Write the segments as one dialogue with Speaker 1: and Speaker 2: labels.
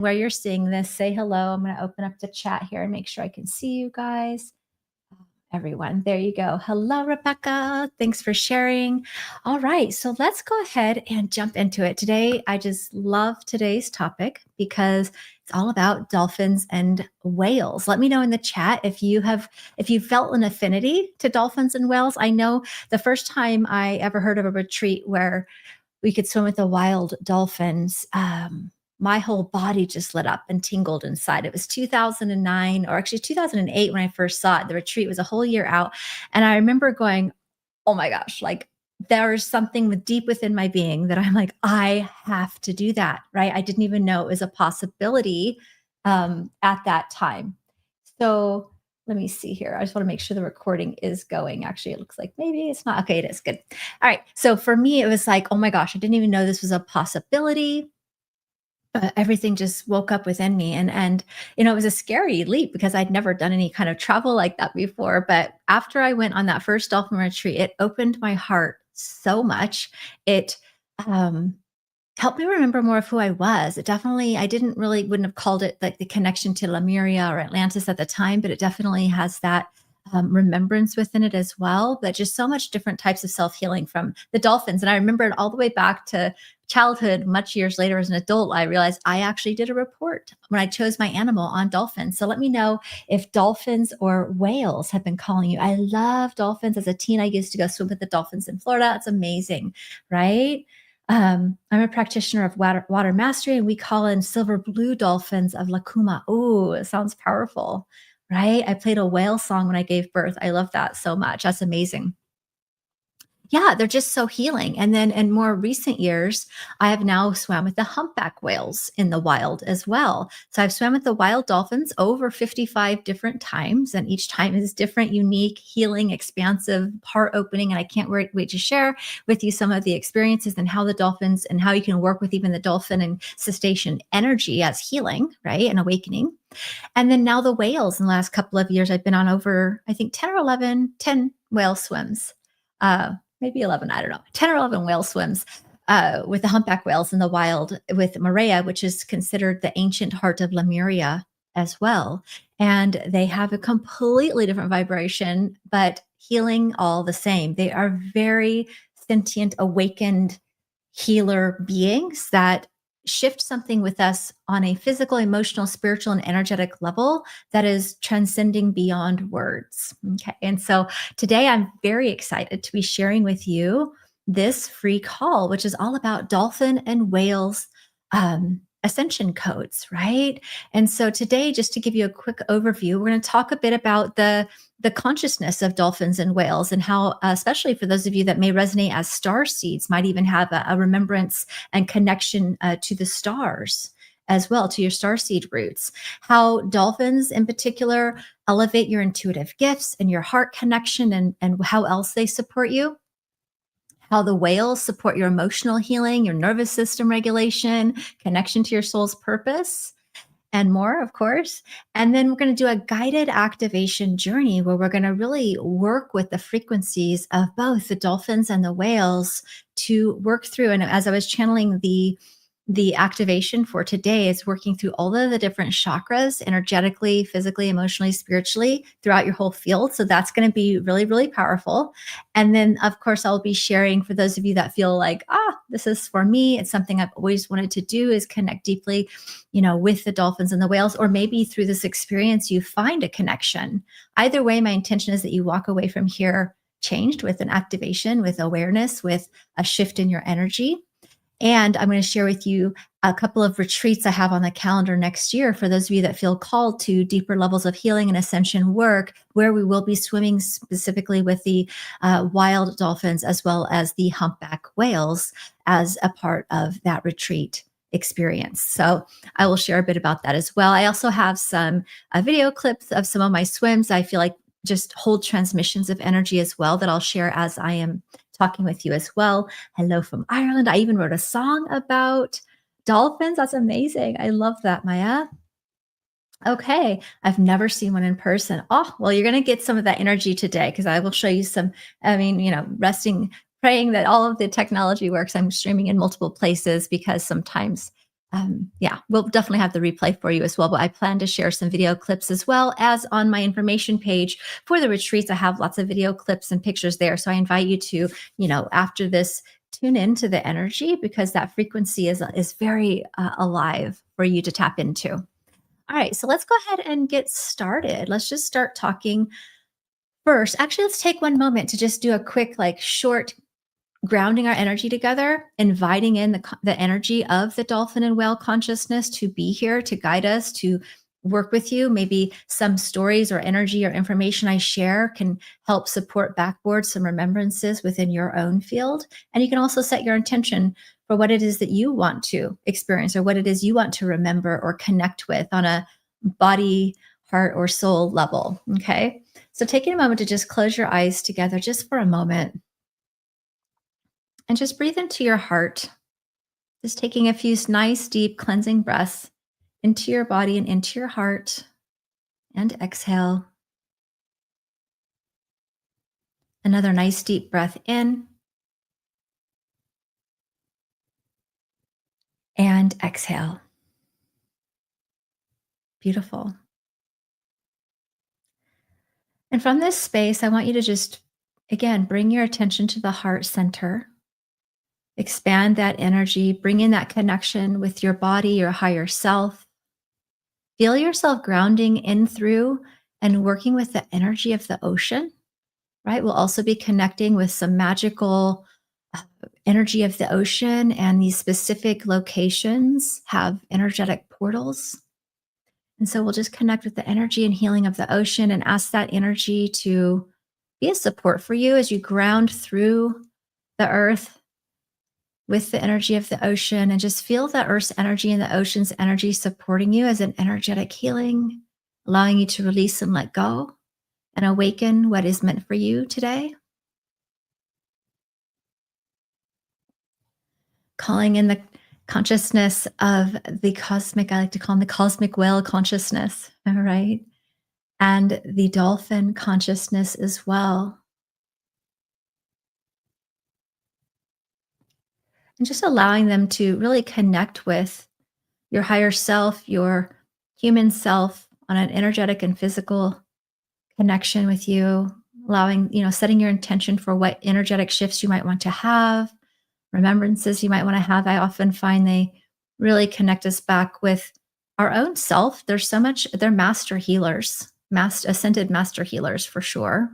Speaker 1: Where you're seeing this, say hello. I'm going to open up the chat here and make sure I can see you guys. Everyone, there you go. Hello, Rebecca. Thanks for sharing. All right, so let's go ahead and jump into it. Today, I just love today's topic because it's all about dolphins and whales. Let me know in the chat if you felt an affinity to dolphins and whales. I know the first time I ever heard of a retreat where we could swim with the wild dolphins, my whole body just lit up and tingled inside. It was 2009, or actually 2008 when I first saw it. The retreat was a whole year out. And I remember going, oh my gosh, like there's something deep within my being that I'm like, I have to do that, right? I didn't even know it was a possibility at that time. So let me see here. I just want to make sure the recording is going. Actually, it looks like maybe it's not. Okay, it is good. All right. So for me, it was like, oh my gosh, I didn't even know this was a possibility. Everything just woke up within me, and it was a scary leap because I'd never done any kind of travel like that before. But after I went on that first dolphin retreat, it opened my heart so much. It helped me remember more of who I was. It definitely, I wouldn't have called it like the connection to Lemuria or Atlantis at the time, but it definitely has that remembrance within it as well. But just so much different types of self-healing from the dolphins. And I remember it all the way back to childhood. Much years later as an adult, I realized I actually did a report when I chose my animal on dolphins. So let me know if dolphins or whales have been calling you. I love dolphins. As a teen, I used to go swim with the dolphins in Florida. It's amazing, right? I'm a practitioner of water mastery, and we call in silver blue dolphins of Lakuma. Oh, it sounds powerful, right? I played a whale song when I gave birth. I love that so much. That's amazing. Yeah, they're just so healing. And then in more recent years, I have now swam with the humpback whales in the wild as well. So I've swam with the wild dolphins over 55 different times, and each time is different, unique, healing, expansive, heart opening. And I can't wait to share with you some of the experiences and how the dolphins and how you can work with even the dolphin and cetacean energy as healing, right? And awakening. And then now the whales in the last couple of years, I've been on over, I think 10 whale swims. Maybe 11, I don't know, 10 or 11 whale swims with the humpback whales in the wild with Maria, which is considered the ancient heart of Lemuria as well. And they have a completely different vibration, but healing all the same. They are very sentient, awakened healer beings that shift something with us on a physical, emotional, spiritual, and energetic level that is transcending beyond words. Okay. And so today I'm very excited to be sharing with you this free call, which is all about dolphin and whales ascension codes, right? And so today, just to give you a quick overview, we're going to talk a bit about the consciousness of dolphins and whales, and how, especially for those of you that may resonate as star seeds, might even have a remembrance and connection to the stars as well, to your starseed roots. How dolphins in particular elevate your intuitive gifts and your heart connection, and how else they support you. How the whales support your emotional healing, your nervous system regulation, connection to your soul's purpose, and more, of course. And then we're going to do a guided activation journey where we're going to really work with the frequencies of both the dolphins and the whales to work through. And as I was channeling the activation for today, is working through all of the different chakras energetically, physically, emotionally, spiritually throughout your whole field. So that's going to be really, really powerful. And then, of course, I'll be sharing for those of you that feel like, this is for me. It's something I've always wanted to do, is connect deeply, with the dolphins and the whales, or maybe through this experience, you find a connection. Either way, my intention is that you walk away from here changed, with an activation, with awareness, with a shift in your energy. And I'm going to share with you a couple of retreats I have on the calendar next year for those of you that feel called to deeper levels of healing and ascension work, where we will be swimming specifically with the wild dolphins as well as the humpback whales as a part of that retreat experience. So I will share a bit about that as well. I also have some video clips of some of my swims. I feel like just hold transmissions of energy as well that I'll share as I am talking with you as well. Hello from Ireland. I even wrote a song about dolphins. That's amazing. I love that, Maya. Okay. I've never seen one in person. Oh, well, you're going to get some of that energy today, because I will show you some, praying that all of the technology works. I'm streaming in multiple places because sometimes Yeah, we'll definitely have the replay for you as well. But I plan to share some video clips as well as on my information page for the retreats. I have lots of video clips and pictures there. So I invite you to, after this, tune into the energy because that frequency is very alive for you to tap into. All right, so let's go ahead and get started. Let's just start talking first. Actually, let's take one moment to just do a quick, like, short grounding our energy together, inviting in the energy of the dolphin and whale consciousness to be here, to guide us, to work with you. Maybe some stories or energy or information I share can help support backboard some remembrances within your own field. And you can also set your intention for what it is that you want to experience or what it is you want to remember or connect with on a body, heart, or soul level. Okay. So taking a moment to just close your eyes together just for a moment and just breathe into your heart. Just taking a few nice, deep, cleansing breaths into your body and into your heart. And exhale. Another nice, deep breath in. And exhale. Beautiful. And from this space, I want you to just, again, bring your attention to the heart center. Expand that energy. Bring in that connection with your body, your higher self. Feel yourself grounding in through and working with the energy of the ocean, right? We'll also be connecting with some magical energy of the ocean, and these specific locations have energetic portals. And so we'll just connect with the energy and healing of the ocean and ask that energy to be a support for you as you ground through the earth with the energy of the ocean, and just feel the earth's energy and the ocean's energy supporting you as an energetic healing, allowing you to release and let go and awaken what is meant for you today. Calling in the consciousness of the cosmic, I like to call them the cosmic whale consciousness, all right? And the dolphin consciousness as well. And just allowing them to really connect with your higher self, your human self on an energetic and physical connection with you, allowing, setting your intention for what energetic shifts you might want to have, remembrances you might want to have. I often find they really connect us back with our own self. There's so much, they're master healers, ascended master healers for sure.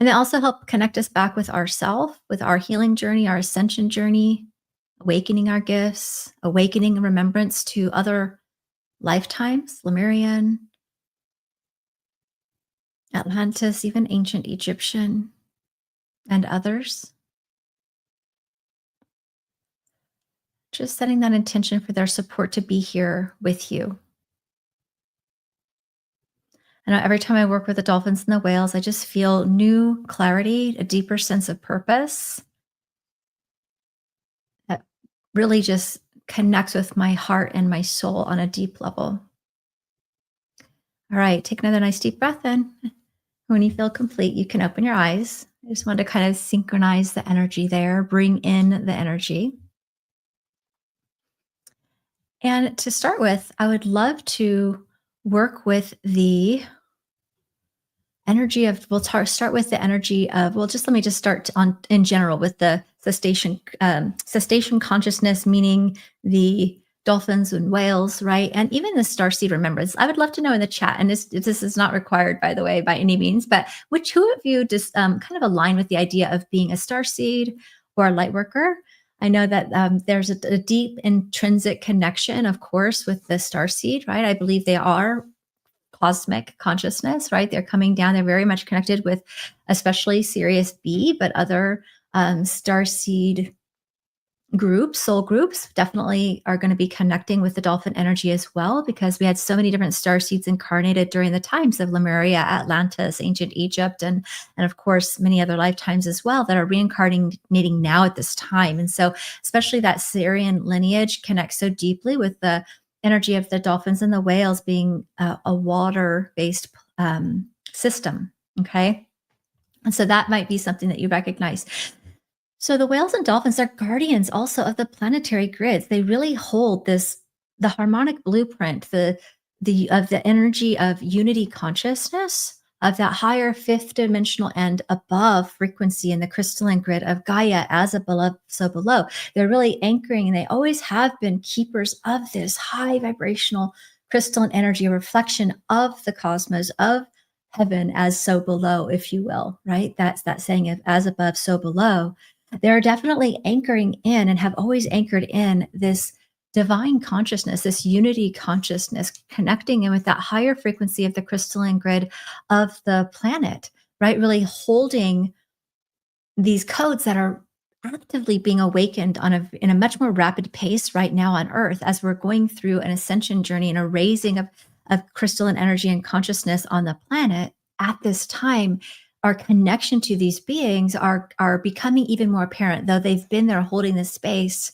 Speaker 1: And they also help connect us back with ourself, with our healing journey, our ascension journey, awakening our gifts, awakening remembrance to other lifetimes, Lemurian, Atlantis, even ancient Egyptian, and others. Just setting that intention for their support to be here with you. I know every time I work with the dolphins and the whales, I just feel new clarity, a deeper sense of purpose that really just connects with my heart and my soul on a deep level. All right, take another nice deep breath in. When you feel complete, you can open your eyes. I just want to kind of synchronize the energy there, bring in the energy. And to start with, I would love to work with the energy of, start with the energy of, let me just start on in general with the cetacean consciousness, meaning the dolphins and whales, right? And even the starseed remembrance. I would love to know in the chat, and this is not required, by the way, by any means, but who of you just kind of align with the idea of being a starseed or a light worker? I know that there's a deep intrinsic connection, of course, with the starseed, right? I believe they are cosmic consciousness, right? They're coming down. They're very much connected with, especially Sirius B, but other starseed groups, soul groups, definitely are going to be connecting with the dolphin energy as well, because we had so many different starseeds incarnated during the times of Lemuria, Atlantis, ancient Egypt, and of course many other lifetimes as well that are reincarnating now at this time. And so especially that Sirian lineage connects so deeply with the energy of the dolphins and the whales being a water-based system. Okay. And so that might be something that you recognize. So the whales and dolphins are guardians also of the planetary grids. They really hold the harmonic blueprint, the of the energy of unity consciousness, of that higher fifth dimensional and above frequency in the crystalline grid of Gaia, as above, so below. They're really anchoring, and they always have been keepers of this high vibrational crystalline energy, a reflection of the cosmos, of heaven as so below, if you will, right? That's that saying of as above, so below. They're definitely anchoring in and have always anchored in this divine consciousness, this unity consciousness, connecting in with that higher frequency of the crystalline grid of the planet, right? Really holding these codes that are actively being awakened in a much more rapid pace right now on Earth, as we're going through an ascension journey and a raising of crystalline energy and consciousness on the planet at this time. Our connection to these beings are becoming even more apparent, though they've been there holding this space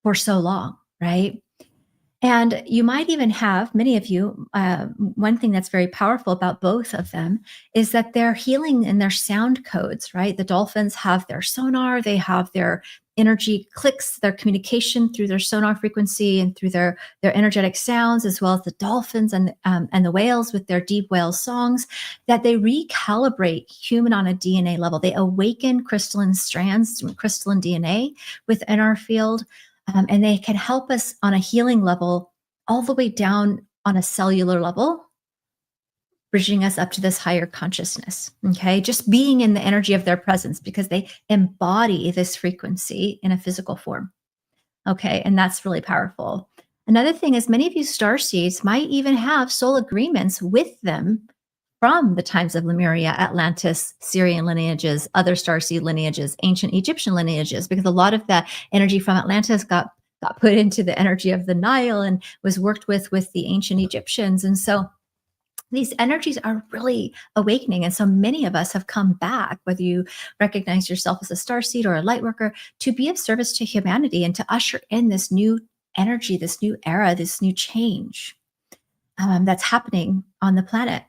Speaker 1: for so long, right? And you might even have, many of you, one thing that's very powerful about both of them is that they're healing in their sound codes, right? The dolphins have their sonar, they have their energy clicks, their communication through their sonar frequency and through their energetic sounds, as well as the dolphins and the whales with their deep whale songs, that they recalibrate human on a DNA level. They awaken crystalline strands, crystalline DNA within our field, and they can help us on a healing level, all the way down on a cellular level, bridging us up to this higher consciousness. Okay. Just being in the energy of their presence, because they embody this frequency in a physical form. Okay. And that's really powerful. Another thing is, many of you starseeds might even have soul agreements with them from the times of Lemuria, Atlantis, Syrian lineages, other starseed lineages, ancient Egyptian lineages, because a lot of that energy from Atlantis got put into the energy of the Nile and was worked with the ancient Egyptians. And so these energies are really awakening. And so many of us have come back, whether you recognize yourself as a starseed or a light worker, to be of service to humanity and to usher in this new energy, this new era, this new change that's happening on the planet.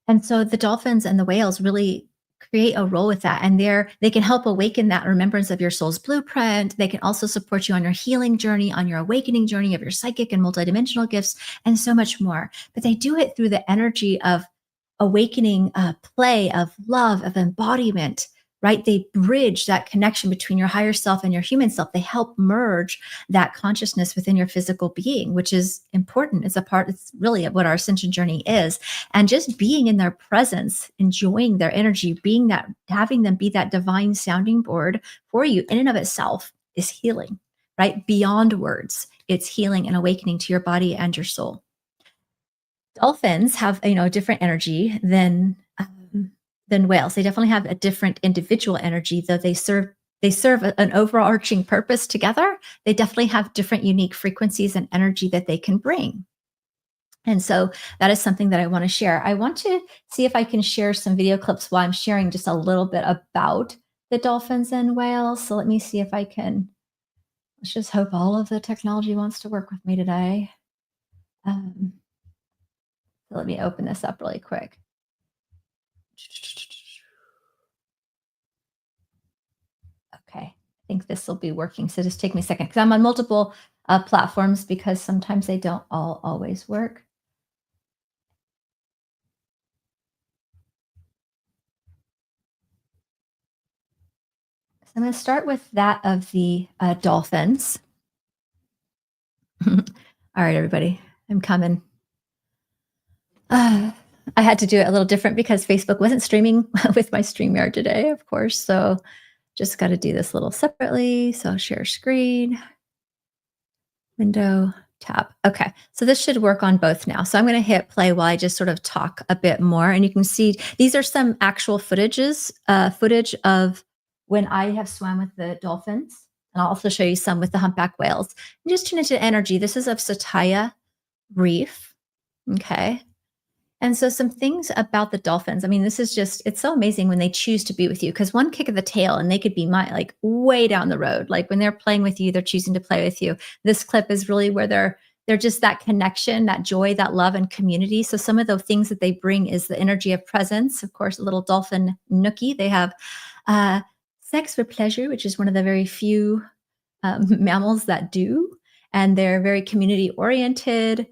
Speaker 1: And so the dolphins and the whales really create a role with that. And they can help awaken that remembrance of your soul's blueprint. They can also support you on your healing journey, on your awakening journey of your psychic and multidimensional gifts, and so much more. But they do it through the energy of awakening, play, of love, of embodiment, right? They bridge that connection between your higher self and your human self. They help merge that consciousness within your physical being, which is important. It's really what our ascension journey is. And just being in their presence, enjoying their energy, having them be that divine sounding board for you in and of itself is healing, right? Beyond words, it's healing and awakening to your body and your soul. Dolphins have, different energy than whales. They definitely have a different individual energy, though they serve an overarching purpose together. They definitely have different unique frequencies and energy that they can bring. And so that is something that I want to share. I want to see if I can share some video clips while I'm sharing just a little bit about the dolphins and whales. So let me see if I can. Let's just hope all of the technology wants to work with me today. So let me open this up really quick. Okay, I think this will be working. So just take me a second, because I'm on multiple platforms, because sometimes they don't all always work. So I'm going to start with that of the dolphins. All right, everybody, I'm coming. I had to do it a little different because Facebook wasn't streaming with my StreamYard today, of course. So just got to do this a little separately. So I'll share screen, window, tab. Okay, so this should work on both now. So I'm going to hit play while I just sort of talk a bit more. And you can see these are some actual footage of when I have swam with the dolphins. And I'll also show you some with the humpback whales. And just tune into energy. This is of Sataya Reef. Okay. And so some things about the dolphins. I mean, it's so amazing when they choose to be with you, because one kick of the tail and they could be like way down the road. Like when they're playing with you, they're choosing to play with you. This clip is really where they're just that connection, that joy, that love and community. So some of the things that they bring is the energy of presence. Of course, a little dolphin nookie. They have sex for pleasure, which is one of the very few mammals that do, and they're very community oriented.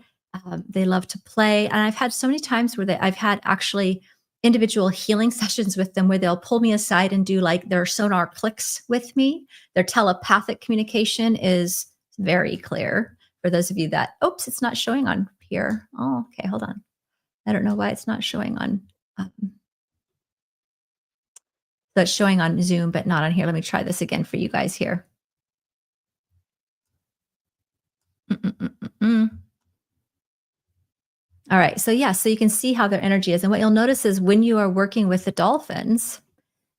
Speaker 1: They love to play, and I've had so many times where I've had actually individual healing sessions with them where they'll pull me aside and do like their sonar clicks with me. Their telepathic communication is very clear. For those of you that, oops, it's not showing on here. Oh, okay, hold on. I don't know why it's not showing on. Um, so it's showing on Zoom, but not on here. Let me try this again for you guys here. Mm-mm-mm-mm-mm. All right. So, yeah, so you can see how their energy is. And what you'll notice is when you are working with the dolphins,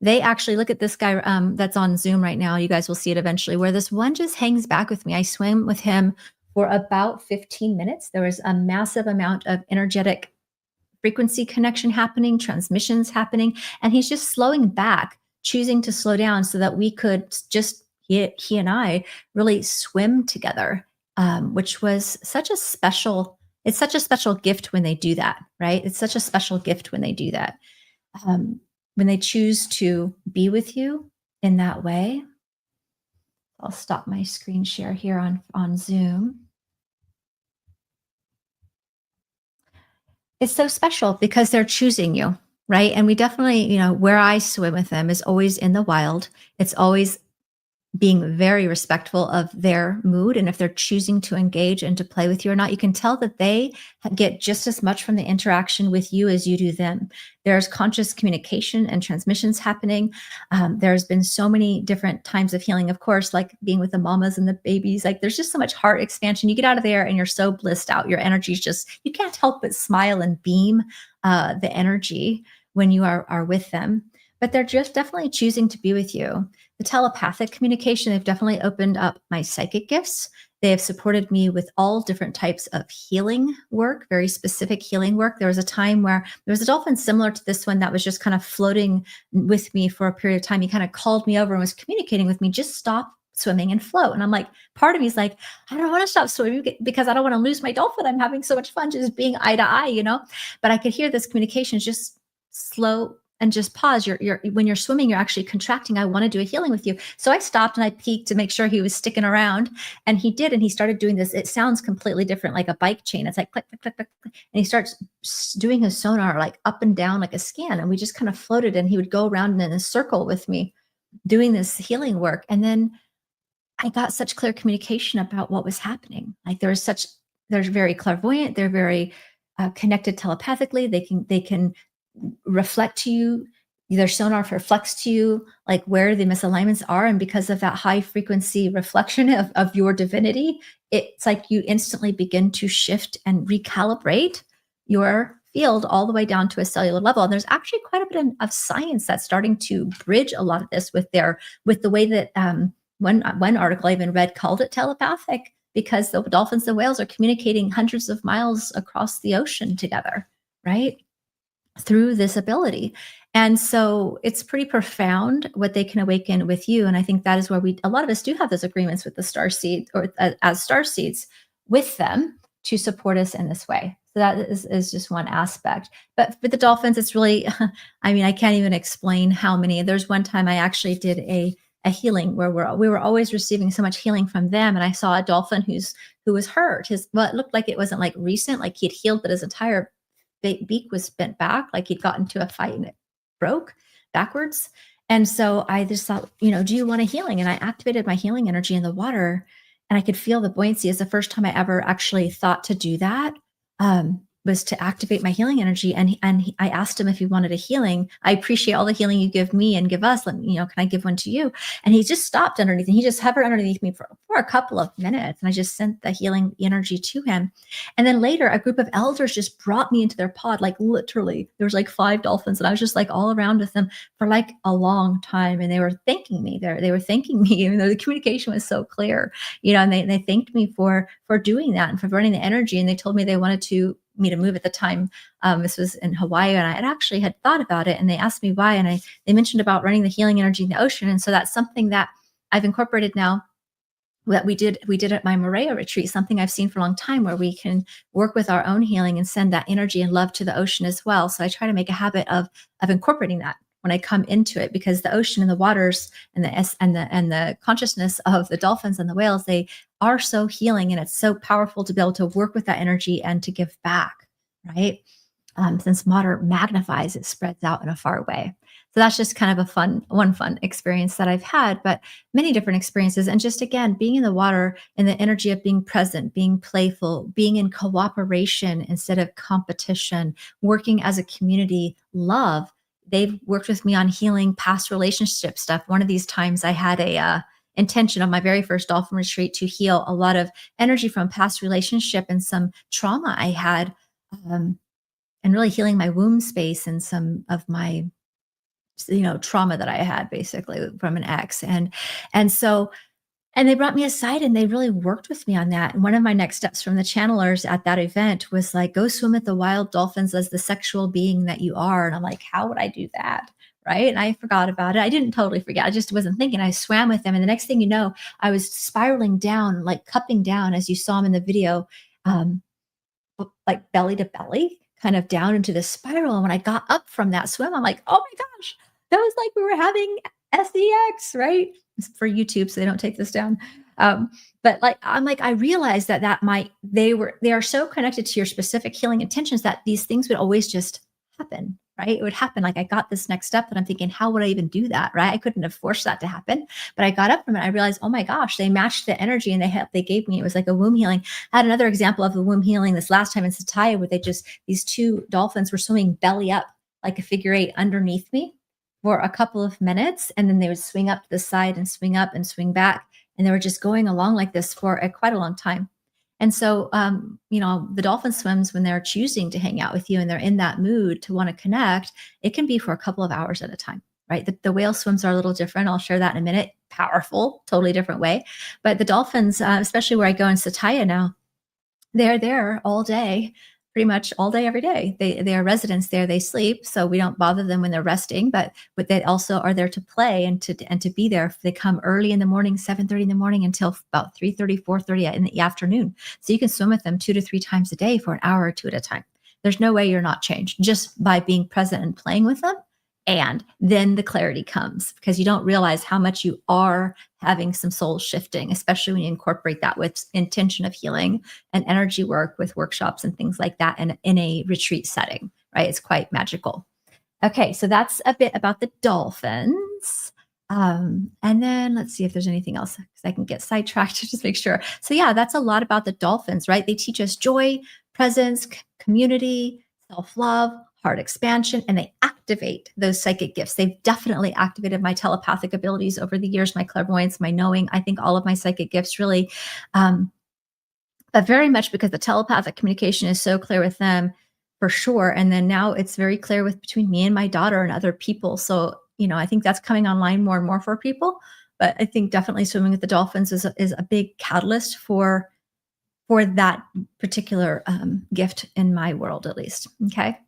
Speaker 1: they actually look at this guy that's on Zoom right now. You guys will see it eventually, where this one just hangs back with me. I swam with him for about 15 minutes. There was a massive amount of energetic frequency connection happening, transmissions happening, and he's just slowing back, choosing to slow down so that we could just, he and I really swim together, which was such a special, it's such a special gift when they do that, right? It's such a special gift when they do that. When they choose to be with you in that way. I'll stop my screen share here on Zoom. It's so special because they're choosing you, right? And we definitely, where I swim with them is always in the wild. It's always being very respectful of their mood. And if they're choosing to engage and to play with you or not, you can tell that they get just as much from the interaction with you as you do them. There's conscious communication and transmissions happening. There's been so many different times of healing, of course, like being with the mamas and the babies. Like there's just so much heart expansion. You get out of there and you're so blissed out. Your energy's just, you can't help but smile and beam the energy when you are with them. But they're just definitely choosing to be with you. The telepathic communication, they've definitely opened up my psychic gifts. They have supported me with all different types of healing work, very specific healing work. There was a time where there was a dolphin similar to this one that was just kind of floating with me for a period of time. He kind of called me over and was communicating with me, just stop swimming and float. And I'm like, part of me is like, I don't want to stop swimming because I don't want to lose my dolphin. I'm having so much fun just being eye to eye, But I could hear this communication just slow and just pause. You're when you're swimming, you're actually contracting. I want to do a healing with you. So I stopped and I peeked to make sure he was sticking around, and he did. And he started doing this. It sounds completely different, like a bike chain. It's like click, click, click, click, click. And he starts doing his sonar like up and down like a scan. And we just kind of floated, and he would go around in a circle with me doing this healing work. And then I got such clear communication about what was happening. Like they're very clairvoyant. They're very connected telepathically. They can reflect to you. Their sonar reflects to you like where the misalignments are. And because of that high frequency reflection of your divinity, it's like you instantly begin to shift and recalibrate your field all the way down to a cellular level. And there's actually quite a bit of science that's starting to bridge a lot of this with the way that one article I even read called it telepathic, because the dolphins and whales are communicating hundreds of miles across the ocean together, right? Through this ability. And so it's pretty profound what they can awaken with you. And I think that is where a lot of us do have those agreements with the star seed, or as star seeds with them to support us in this way. So that is just one aspect. But with the dolphins, it's really, I mean, I can't even explain how many. There's one time I actually did a healing where we were always receiving so much healing from them. And I saw a dolphin who was hurt. It looked like it wasn't like recent, like he'd healed, but his entire beak was bent back, like he'd gotten into a fight and it broke backwards. And so I just thought, do you want a healing? And I activated my healing energy in the water, and I could feel the buoyancy. It's the first time I ever actually thought to do that. Was to activate my healing energy. And I asked him if he wanted a healing. I appreciate all the healing you give me and give us. Can I give one to you? And he just stopped underneath, and he just hovered underneath me for a couple of minutes. And I just sent the healing energy to him. And then later, a group of elders just brought me into their pod. Like literally, there was like 5 dolphins, and I was just like all around with them for like a long time. And they were thanking me. They were thanking me, even though the communication was so clear, and they thanked me for doing that and for running the energy. And they told me they wanted me to move at the time. This was in Hawaii, and I had thought about it, and they asked me why, and they mentioned about running the healing energy in the ocean. And so that's something that I've incorporated now, that we did at my Morea retreat, something I've seen for a long time, where we can work with our own healing and send that energy and love to the ocean as well. So I try to make a habit of incorporating that when I come into it, because the ocean and the waters and the consciousness of the dolphins and the whales, they are so healing, and it's so powerful to be able to work with that energy and to give back, right? Since water magnifies, it spreads out in a far way. So that's just kind of one fun experience that I've had, but many different experiences. And just again, being in the water and the energy of being present, being playful, being in cooperation instead of competition, working as a community, love. They've worked with me on healing past relationship stuff. One of these times I had a intention on my very first dolphin retreat to heal a lot of energy from past relationship and some trauma I had. And really healing my womb space and some of my trauma that I had basically from an ex. And they brought me aside and they really worked with me on that. And one of my next steps from the channelers at that event was like, go swim with the wild dolphins as the sexual being that you are. And I'm like, how would I do that? Right. And I forgot about it. I didn't totally forget. I just wasn't thinking. I swam with them. And the next thing you know, I was spiraling down, like cupping down, as you saw them in the video, um, like belly to belly, kind of down into this spiral. And when I got up from that swim, I'm like, oh my gosh, that was like we were having sex, right? It's for YouTube, so they don't take this down. But like I'm like, I realized they are so connected to your specific healing intentions that these things would always just happen, right? It would happen. Like I got this next step that I'm thinking, how would I even do that? Right. I couldn't have forced that to happen. But I got up from it. I realized, oh my gosh, they matched the energy and they gave me, it was like a womb healing. I had another example of the womb healing this last time in Sataya where these two dolphins were swimming belly up like a figure eight underneath me for a couple of minutes. And then they would swing up to the side and swing up and swing back. And they were just going along like this for quite a long time. And so, the dolphin swims when they're choosing to hang out with you and they're in that mood to want to connect. It can be for a couple of hours at a time, right? The whale swims are a little different. I'll share that in a minute. Powerful, totally different way. But the dolphins, especially where I go in Sataya now, they're there all day, pretty much all day, every day. They are residents there. They sleep, so we don't bother them when they're resting. But they also are there to play and to be there. They come early in the morning, 7:30 in the morning until about 3:30, 4:30 in the afternoon. So you can swim with them 2 to 3 times a day for an hour or two at a time. There's no way you're not changed just by being present and playing with them. And then the clarity comes because you don't realize how much you are having some soul shifting, especially when you incorporate that with intention of healing and energy work with workshops and things like that in a retreat setting, right? It's quite magical. Okay, so that's a bit about the dolphins. And then let's see if there's anything else because I can get sidetracked to just make sure. So yeah, that's a lot about the dolphins, right? They teach us joy, presence, community, self-love, heart expansion, and they activate those psychic gifts. They've definitely activated my telepathic abilities over the years, my clairvoyance, my knowing. I think all of my psychic gifts really, but very much because the telepathic communication is so clear with them for sure. And then now it's very clear between me and my daughter and other people. So, I think that's coming online more and more for people. But I think definitely swimming with the dolphins is a big catalyst for that particular gift in my world, at least. Okay.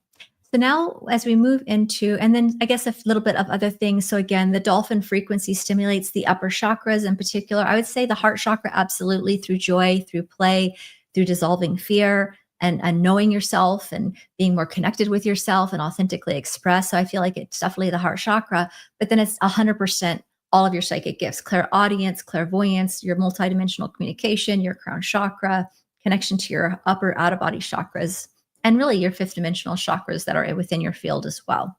Speaker 1: So now as we move into, and then I guess a little bit of other things. So again, the dolphin frequency stimulates the upper chakras in particular. I would say the heart chakra, absolutely, through joy, through play, through dissolving fear and knowing yourself and being more connected with yourself and authentically express. So I feel like it's definitely the heart chakra, but then it's 100% all of your psychic gifts, clairaudience, clairvoyance, your multidimensional communication, your crown chakra, connection to your upper out of body chakras, and really your fifth dimensional chakras that are within your field as well.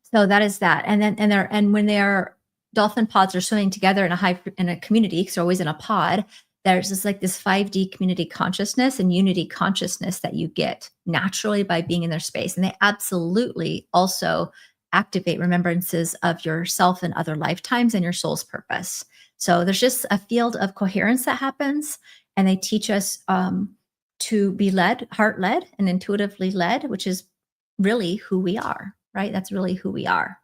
Speaker 1: So that is that. And then, and when their dolphin pods are swimming together in a community, because they're always in a pod, there's this 5D community consciousness and unity consciousness that you get naturally by being in their space. And they absolutely also activate remembrances of yourself in other lifetimes and your soul's purpose. So there's just a field of coherence that happens, and they teach us to be led, heart led and intuitively led, which is really who we are, right? That's really who we are.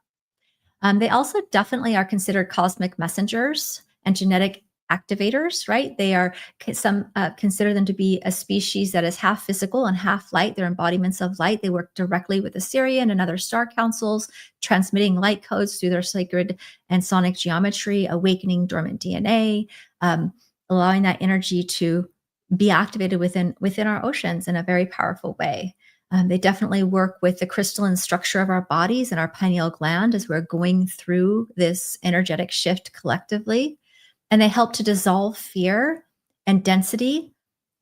Speaker 1: They also definitely are considered cosmic messengers and genetic activators, right? They are, some consider them to be a species that is half physical and half light. They're embodiments of light. They work directly with Assyrian and other star councils, transmitting light codes through their sacred and sonic geometry, awakening dormant DNA, allowing that energy to be activated within our oceans in a very powerful way. They definitely work with the crystalline structure of our bodies and our pineal gland as we're going through this energetic shift collectively. And they help to dissolve fear and density,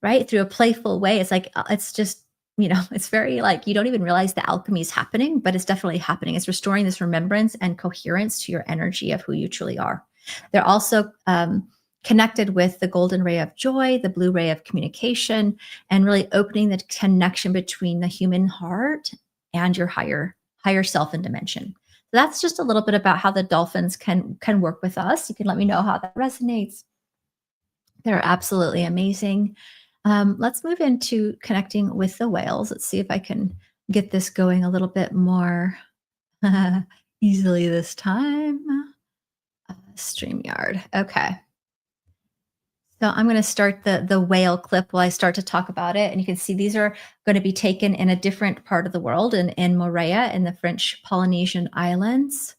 Speaker 1: right? Through a playful way. It's like, it's just, it's very like you don't even realize the alchemy is happening, but it's definitely happening. It's restoring this remembrance and coherence to your energy of who you truly are. They're also connected with the golden ray of joy, the blue ray of communication, and really opening the connection between the human heart and your higher self and dimension. So that's just a little bit about how the dolphins can work with us. You can let me know how that resonates. They're absolutely amazing. Let's move into connecting with the whales. Let's see if I can get this going a little bit more easily this time. StreamYard. Okay. So I'm going to start the whale clip while I start to talk about it. And you can see these are going to be taken in a different part of the world, in Moorea, in the French Polynesian Islands.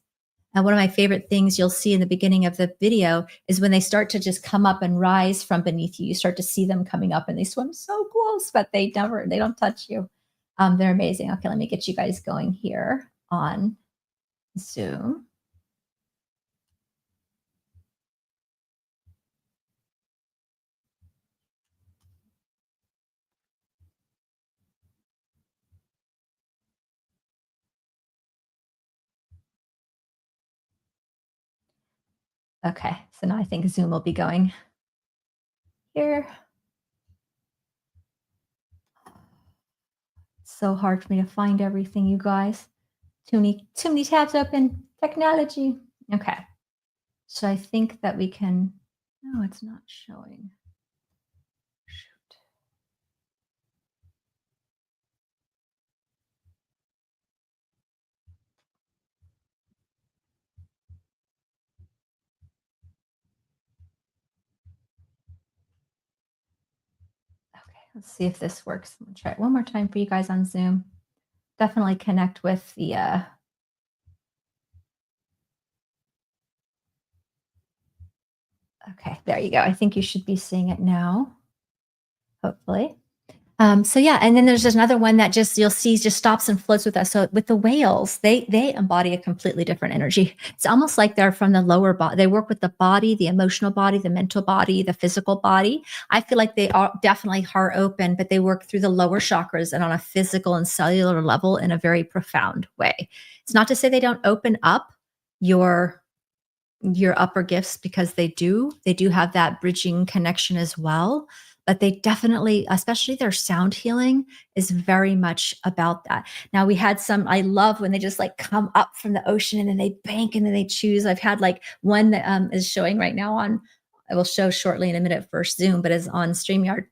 Speaker 1: And one of my favorite things you'll see in the beginning of the video is when they start to just come up and rise from beneath you. You start to see them coming up and they swim so close, but they don't touch you. They're amazing. Okay, let me get you guys going here on Zoom. Okay, so now I think Zoom will be going here. It's so hard for me to find everything, you guys. Too many tabs open. Technology. Okay. So I think that we can. No, it's not showing. Shoot. Okay, let's see if this works. I'm gonna try it one more time for you guys on Zoom. Definitely connect with the okay, there you go. I think you should be seeing it now, hopefully. So yeah, and then there's another one that just you'll see just stops and floats with us. So with the whales, they embody a completely different energy. It's almost like they're from the lower body. They work with the body, the emotional body, the mental body, the physical body. I feel like they are definitely heart open, but they work through the lower chakras and on a physical and cellular level in a very profound way. It's not to say they don't open up your upper gifts, because they do have that bridging connection as well, but they definitely, especially their sound healing, is very much about that. Now we had some, I love when they just like come up from the ocean and then they bank and then they choose. I've had like one that is showing right now on, I will show shortly in a minute for Zoom, but is on StreamYard.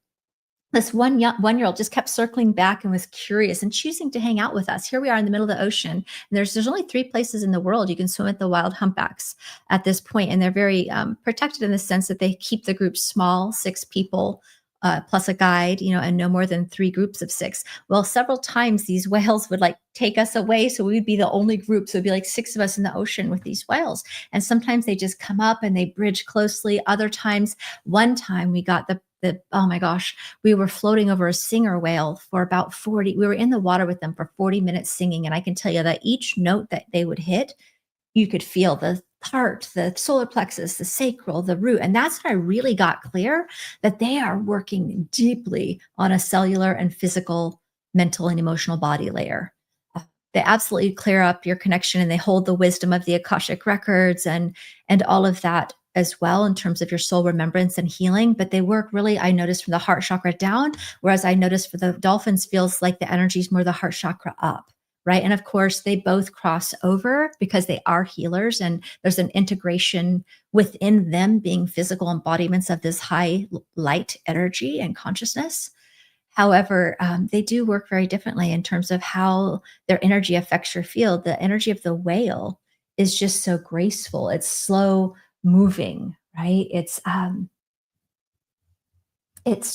Speaker 1: This one-year-old just kept circling back and was curious and choosing to hang out with us. Here we are in the middle of the ocean, and there's only 3 places in the world you can swim at the wild humpbacks at this point, and they're very protected in the sense that they keep the group small, 6 people plus a guide, and no more than 3 groups of 6. Well, several times these whales would like take us away, so we would be the only group. So it'd be like 6 of us in the ocean with these whales, and sometimes they just come up and they bridge closely. Other times, one time we got the oh my gosh, we were floating over a singer whale for about 40. We were in the water with them for 40 minutes singing. And I can tell you that each note that they would hit, you could feel the heart, the solar plexus, the sacral, the root. And that's when I really got clear that they are working deeply on a cellular and physical, mental, and emotional body layer. They absolutely clear up your connection, and they hold the wisdom of the Akashic records and all of that as well in terms of your soul remembrance and healing. But they work really, I noticed, from the heart chakra down, whereas I noticed for the dolphins feels like the energy is more the heart chakra up. Right. And of course, they both cross over because they are healers, and there's an integration within them being physical embodiments of this high light energy and consciousness. However, they do work very differently in terms of how their energy affects your field. The energy of the whale is just so graceful. It's slow moving, right? It's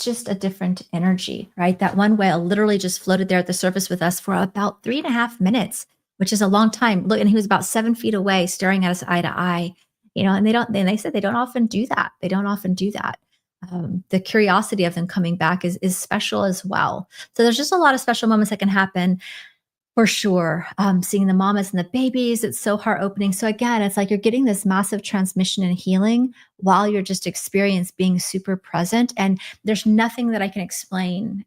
Speaker 1: just a different energy, right? That one whale literally just floated there at the surface with us for about 3.5 minutes, which is a long time. Look, and he was about 7 feet away, staring at us eye to eye. And they said they don't often do that. They don't often do that. the curiosity of them coming back is special as well. So there's just a lot of special moments that can happen for sure. Seeing the mamas and the babies, it's so heart opening. So again, it's like you're getting this massive transmission and healing while you're just experiencing being super present. And there's nothing that I can explain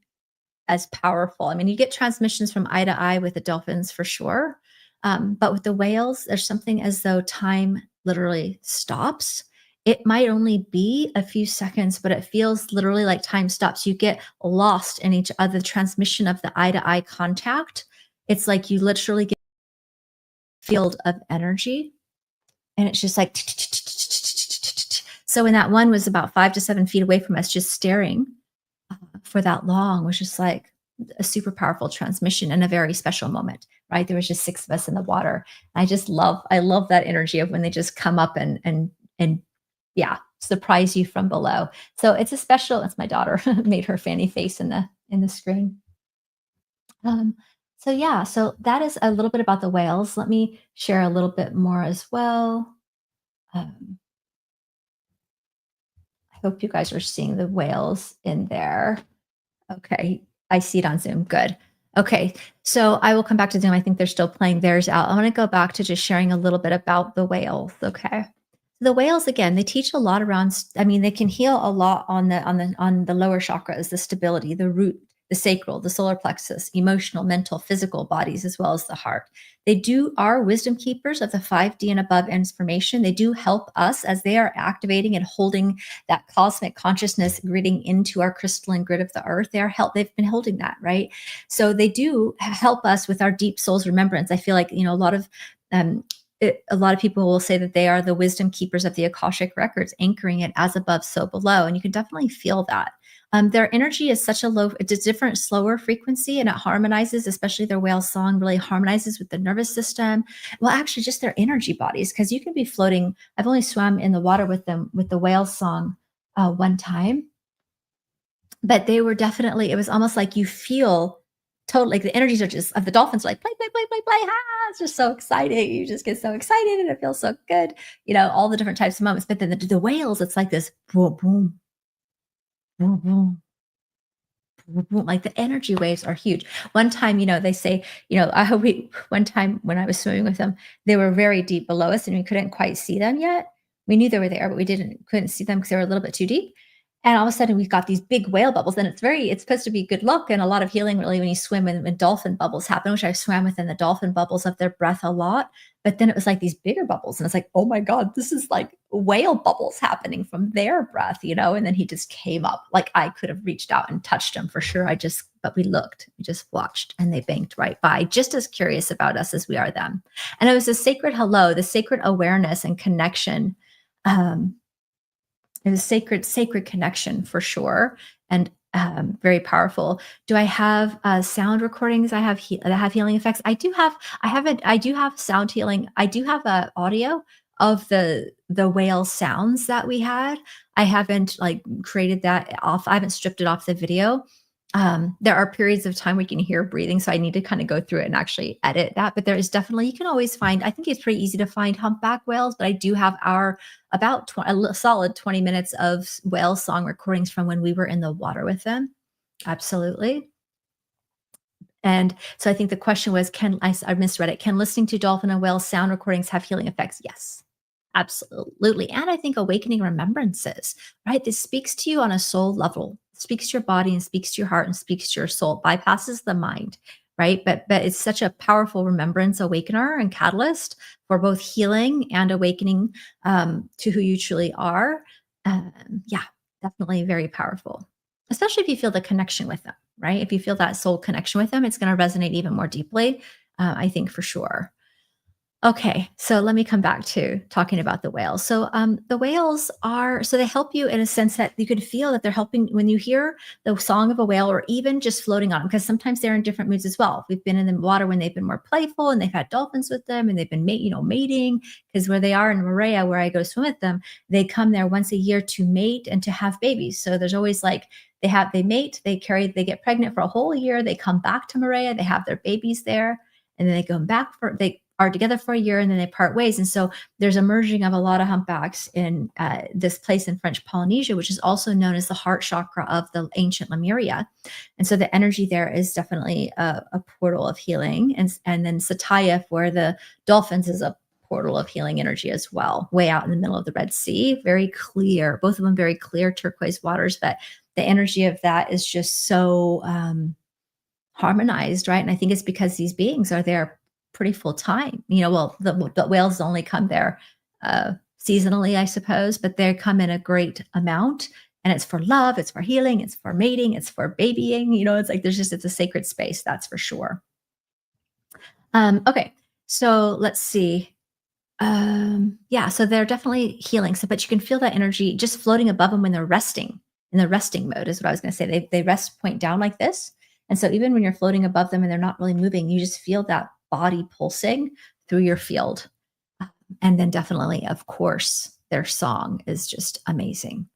Speaker 1: as powerful. I mean, you get transmissions from eye to eye with the dolphins for sure. But with the whales, there's something as though time literally stops. It might only be a few seconds, but it feels literally like time stops. You get lost in each other, the transmission of the eye to eye contact. It's like you literally get a field of energy and it's just like, so when that one was about 5 to 7 feet away from us, just staring for that long was just like a super powerful transmission and a very special moment, right? There was just 6 of us in the water. I love that energy of when they just come up and yeah, surprise you from below. So it's a special, it's my daughter made her fanny face in the screen. Um, so yeah, so that is a little bit about the whales. Let me share a little bit more as well. Um, I hope you guys are seeing the whales in there. Okay, I see it on Zoom. Good. Okay, so I will come back to Zoom. I think they're still playing theirs out. I want to go back to just sharing a little bit about the whales. Okay, the whales again, they teach a lot around. I mean, they can heal a lot on the lower chakras, the stability, the root, the sacral, the solar plexus, emotional, mental, physical bodies, as well as the heart. They do are wisdom keepers of the 5D and above information. They do help us as they are activating and holding that cosmic consciousness gritting into our crystalline grid of the earth. They've been holding that, right? So they do help us with our deep soul's remembrance. I feel like, um, a lot of people will say that they are the wisdom keepers of the Akashic records, anchoring it as above, so below. And you can definitely feel that. Their energy is it's a different, slower frequency, and it harmonizes, especially their whale song really harmonizes with the nervous system. Well, actually, just their energy bodies, because you can be floating. I've only swam in the water with them with the whale song one time, but they were definitely, it was almost like you feel totally like the energies are just of the dolphins are like play, play, play, play, play. Ah, it's just so exciting. You just get so excited and it feels so good, all the different types of moments. But then the whales, it's like this boom, boom, boom, boom, like the energy waves are huge. One time, they say, one time when I was swimming with them, they were very deep below us and we couldn't quite see them yet. We knew they were there, but we couldn't see them because they were a little bit too deep. And all of a sudden we've got these big whale bubbles, and it's supposed to be good luck and a lot of healing really when you swim when dolphin bubbles happen, which I swam within the dolphin bubbles of their breath a lot. But then it was like these bigger bubbles, and it's like, oh my God, this is like whale bubbles happening from their breath, and then he just came up. Like I could have reached out and touched him for sure. But we just watched, and they banked right by, just as curious about us as we are them. And it was a sacred hello, the sacred awareness and connection. It was sacred connection for sure, and very powerful. Do I have sound recordings? That have healing effects. I do have. I do have sound healing. I do have audio of the whale sounds that we had. I haven't created that off. I haven't stripped it off the video. There are periods of time where you can hear breathing, so I need to kind of go through it and actually edit that. But there is definitely, you can always find, I think it's pretty easy to find humpback whales, but I do have a solid 20 minutes of whale song recordings from when we were in the water with them. Absolutely. And so I think the question was, I misread it. Can listening to dolphin and whale sound recordings have healing effects? Yes, absolutely. And I think awakening remembrances, right? This speaks to you on a soul level, speaks to your body and speaks to your heart and speaks to your soul, bypasses the mind, right? But it's such a powerful remembrance awakener and catalyst for both healing and awakening to who you truly are. Yeah, definitely very powerful, especially if you feel the connection with them, right? If you feel that soul connection with them, it's going to resonate even more deeply, I think for sure. Okay, so let me come back to talking about the whales. So the whales they help you in a sense that you can feel that they're helping when you hear the song of a whale, or even just floating on them, because sometimes they're in different moods as well. We've been in the water when they've been more playful and they've had dolphins with them and they've been mating, because where they are in Maria, where I go swim with them, they come there once a year to mate and to have babies. So there's always they mate, they get pregnant for a whole year, they come back to Maria, they have their babies there, and then they go back are together for a year and then they part ways. And so there's a merging of a lot of humpbacks in this place in French Polynesia, which is also known as the heart chakra of the ancient Lemuria. And so the energy there is definitely a portal of healing. And then Sataya, where the dolphins, is a portal of healing energy as well, way out in the middle of the Red Sea. Very clear, both of them very clear turquoise waters, but the energy of that is just so harmonized, right? And I think it's because these beings are there pretty full time. Well, the whales only come there seasonally, I suppose, but they come in a great amount. And it's for love, it's for healing, it's for mating, it's for babying. It's like it's a sacred space, that's for sure. Okay, so let's see. Yeah, so they're definitely healing. So, but you can feel that energy just floating above them when they're resting. In the resting mode is what I was going to say. They rest point down like this, and so even when you're floating above them and they're not really moving, you just feel that body pulsing through your field. And then definitely, of course, their song is just amazing.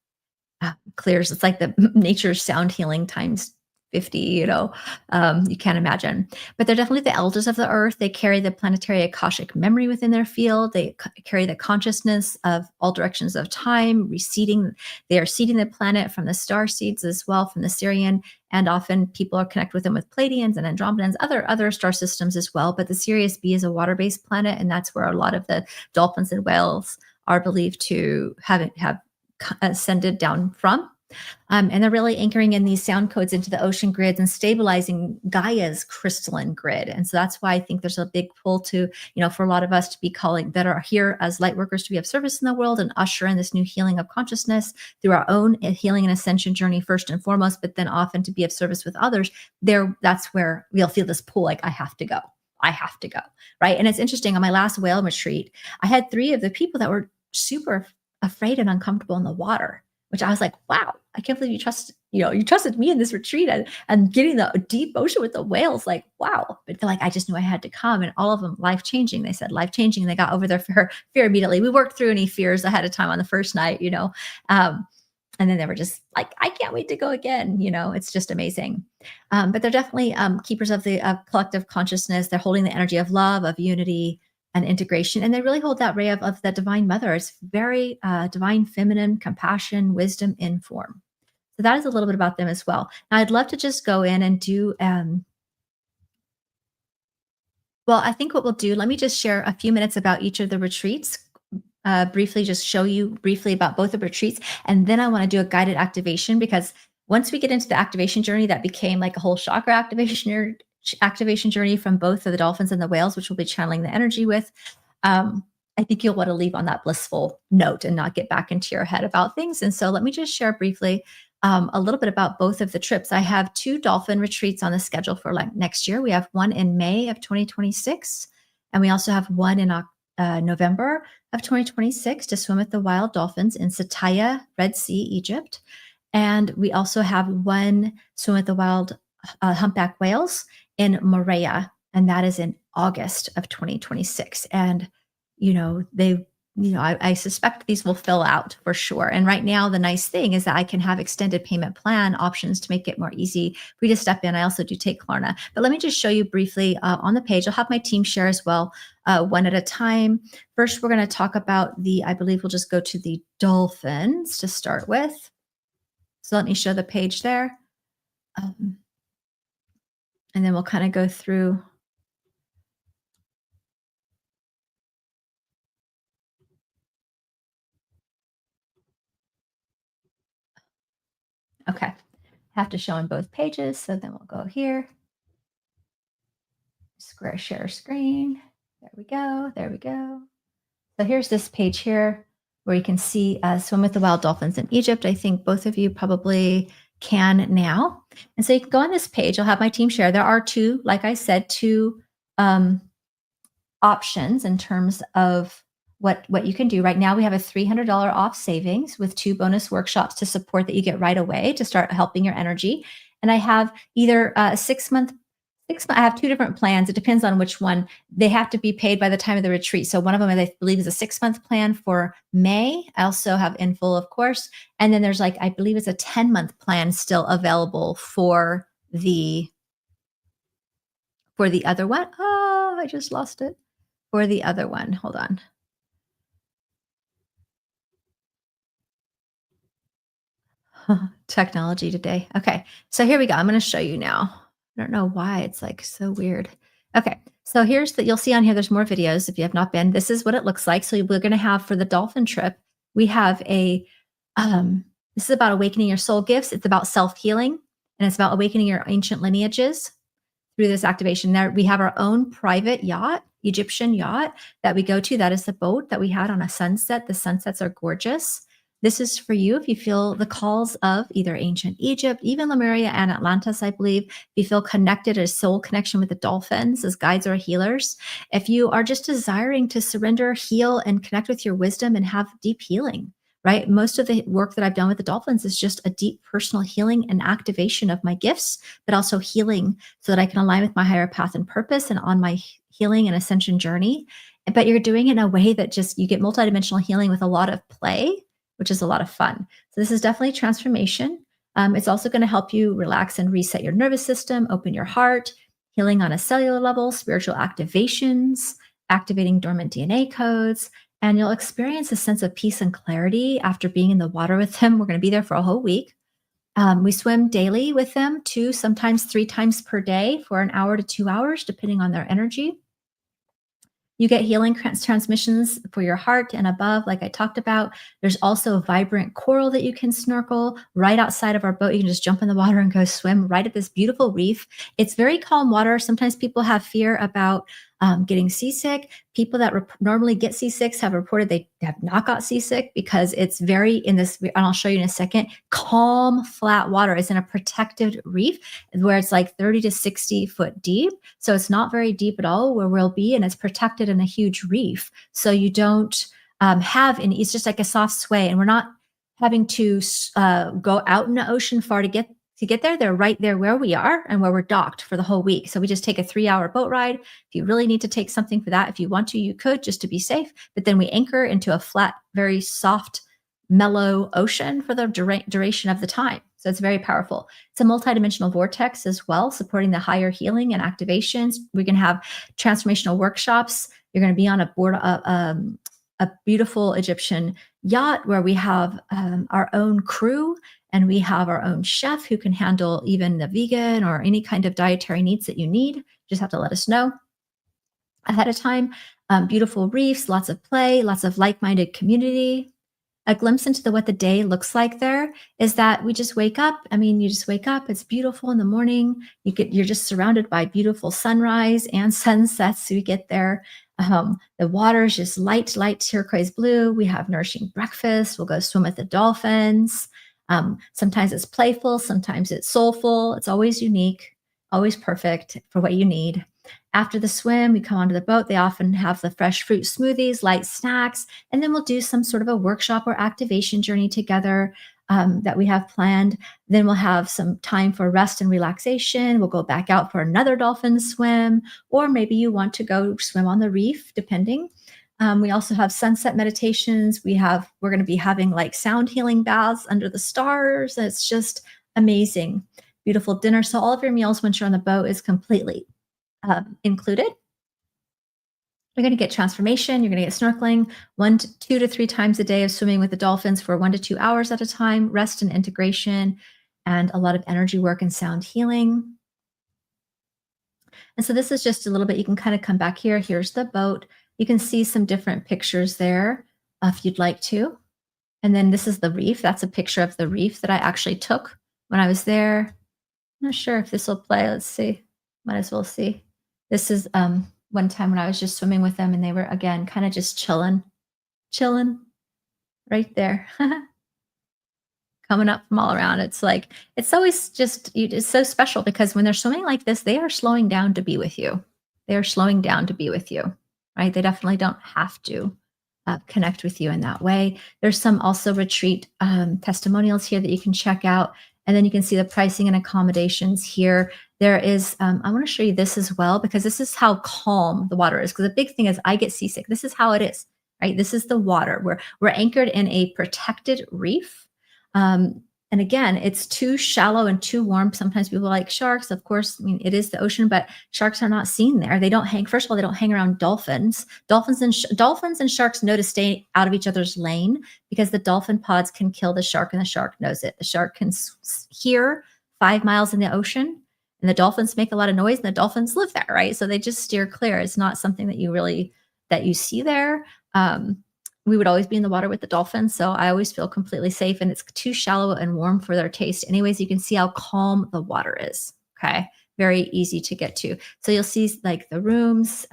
Speaker 1: Clears. It's like the nature's sound healing times 50, you can't imagine. But they're definitely the elders of the earth. They carry the planetary Akashic memory within their field. They carry the consciousness of all directions of time, receding. They are seeding the planet from the star seeds as well, from the Sirian. And often people are connected with them with Pleiadians and Andromedans, other star systems as well. But the Sirius B is a water-based planet, and that's where a lot of the dolphins and whales are believed to have ascended down from. And they're really anchoring in these sound codes into the ocean grids and stabilizing Gaia's crystalline grid. And so that's why I think there's a big pull to, for a lot of us to be calling that are here as light workers to be of service in the world and usher in this new healing of consciousness through our own healing and ascension journey first and foremost, but then often to be of service with others. That's where we'll feel this pull, like I have to go. I have to go. Right. And it's interesting. On my last whale retreat, I had 3 of the people that were super afraid and uncomfortable in the water, which I was like, wow, I can't believe you trusted me in this retreat and getting the deep ocean with the whales. Like, wow. But they're like, I just knew I had to come. And all of them life-changing. They said life-changing. They got over their fear immediately. We worked through any fears ahead of time on the first night, and then they were just like, I can't wait to go again. It's just amazing. But they're definitely keepers of the collective consciousness. They're holding the energy of love, of unity, and integration. And they really hold that ray of the divine mother. It's very divine, feminine, compassion, wisdom in form. So that is a little bit about them as well. Now I'd love to just go in and do, well, I think what we'll do, let me just share a few minutes about each of the retreats, briefly, just show you briefly about both the retreats. And then I want to do a guided activation, because once we get into the activation journey, that became like a whole chakra activation journey from both of the dolphins and the whales, which we'll be channeling the energy with. I think you'll want to leave on that blissful note and not get back into your head about things. And so let me just share briefly a little bit about both of the trips. I have 2 dolphin retreats on the schedule for next year. We have one in May of 2026, and we also have one in November of 2026 to swim with the wild dolphins in Sataya, Red Sea, Egypt. And we also have one swim with the wild humpback whales in Morea, and that is in August of 2026. And, I suspect these will fill out for sure. And right now, the nice thing is that I can have extended payment plan options to make it more easy for you to step in. I also do take Klarna. But let me just show you briefly on the page. I'll have my team share as well, one at a time. First, we're going to talk about I believe we'll just go to the dolphins to start with. So let me show the page there. And then we'll kind of go through. Okay. I have to show on both pages. So then we'll go here. Square share screen. There we go. There we go. So here's this page here where you can see Swim with the Wild Dolphins in Egypt. I think both of you probably can now. And so you can go on this page. I'll have my team share. There are 2, like I said, 2 options in terms of what you can do. Right now, we have a $300 off savings with 2 bonus workshops to support that you get right away to start helping your energy. And I have either a 6-month, I have 2 different plans. It depends on which one. They have to be paid by the time of the retreat. So one of them, I believe, is a 6-month plan for May. I also have in full, of course. And then there's I believe it's a 10-month plan still available for the other one. Oh, I just lost it. or the other one? Hold on. Technology today. Okay. So here we go. I'm going to show you now. I don't know why it's like so weird. Okay. So here's the, you'll see on here, there's more videos if you have not been. This is what it looks like. So we're going to have for the dolphin trip, we have um, this is about awakening your soul gifts. It's about self healing and it's about awakening your ancient lineages through this activation. There we have our own private yacht, Egyptian yacht that we go to. That is the boat that we had on a sunset. The sunsets are gorgeous. This is for you if you feel the calls of either ancient Egypt, even Lemuria and Atlantis, I believe. If you feel connected, a soul connection with the dolphins as guides or healers. If you are just desiring to surrender, heal, and connect with your wisdom and have deep healing, right? Most of the work that I've done with the dolphins is just a deep personal healing and activation of my gifts, but also healing so that I can align with my higher path and purpose and on my healing and ascension journey. But you're doing it in a way that just you get multidimensional healing with a lot of play, which is a lot of fun. So this is definitely transformation. It's also going to help you relax and reset your nervous system, open your heart, healing on a cellular level, spiritual activations, activating dormant DNA codes, and you'll experience a sense of peace and clarity after being in the water with them. We're going to be there for a whole week. We swim daily with them, 2, sometimes 3 times per day for an hour to 2 hours, depending on their energy. You get healing transmissions for your heart and above, like I talked about. There's also a vibrant coral that you can snorkel right outside of our boat. You can just jump in the water and go swim right at this beautiful reef. It's very calm water. Sometimes people have fear about getting seasick. People that normally get seasick have reported they have not got seasick because it's very in this, and I'll show you in a second, calm, flat water. It's in a protected reef where it's like 30 to 60 foot deep. So it's not very deep at all where we'll be, and it's protected in a huge reef. So you don't have any, it's just like a soft sway, and we're not having to go out in the ocean far to get there. They're right there where we are and where we're docked for the whole week. So we just take a 3-hour boat ride. If you really need to take something for that, if you want to, you could just to be safe. But then we anchor into a flat, very soft, mellow ocean for the duration of the time. So it's very powerful. It's a multidimensional vortex as well, supporting the higher healing and activations. We can have transformational workshops. You're going to be on a beautiful Egyptian yacht where we have our own crew. And we have our own chef who can handle even the vegan or any kind of dietary needs that you need. Just have to let us know ahead of time. Beautiful reefs, lots of play, lots of like-minded community. A glimpse into what the day looks like there is that we just wake up. I mean, you just wake up. It's beautiful in the morning. You're just surrounded by beautiful sunrise and sunsets. So we get there. The water is just light turquoise blue. We have nourishing breakfast. We'll go swim with the dolphins. Sometimes it's playful, sometimes it's soulful. It's always unique, always perfect for what you need. After the swim, we come onto the boat. They often have the fresh fruit smoothies, light snacks, and then we'll do some sort of a workshop or activation journey together that we have planned. Then we'll have some time for rest and relaxation. We'll go back out for another dolphin swim, or maybe you want to go swim on the reef, depending. We also have sunset meditations. We're going to be having like sound healing baths under the stars. It's just amazing. Beautiful dinner. So all of your meals once you're on the boat is completely included. You're going to get transformation. You're going to get snorkeling 2 to 3 times a day of swimming with the dolphins for 1 to 2 hours at a time, rest and integration, and a lot of energy work and sound healing. And so this is just a little bit, you can kind of come back here. Here's the boat. You can see some different pictures there if you'd like to. And then this is the reef. That's a picture of the reef that I actually took when I was there. I'm not sure if this will play. Let's see. Might as well see. This is one time when I was just swimming with them and they were, again, kind of just chilling right there. Coming up from all around. It's like, it's always just, it's so special because when they're swimming like this, they are slowing down to be with you. They are slowing down to be with you. Right? They definitely don't have to connect with you in that way. There's some also retreat testimonials here that you can check out. And then you can see the pricing and accommodations here. There is, I want to show you this as well, because this is how calm the water is. Because the big thing is I get seasick. This is how it is, right? This is the water. We're anchored in a protected reef. And again, it's too shallow and too warm. Sometimes people like sharks. Of course, I mean, it is the ocean, but sharks are not seen there. They don't hang, first of all, they don't hang around dolphins. Dolphins and sharks know to stay out of each other's lane because the dolphin pods can kill the shark and the shark knows it. The shark can hear 5 miles in the ocean and the dolphins make a lot of noise and the dolphins live there, right? So they just steer clear. It's not something that you see there. We would always be in the water with the dolphins, so I always feel completely safe, and it's too shallow and warm for their taste. Anyways, you can see how calm the water is. Okay, very easy to get to. So you'll see like the rooms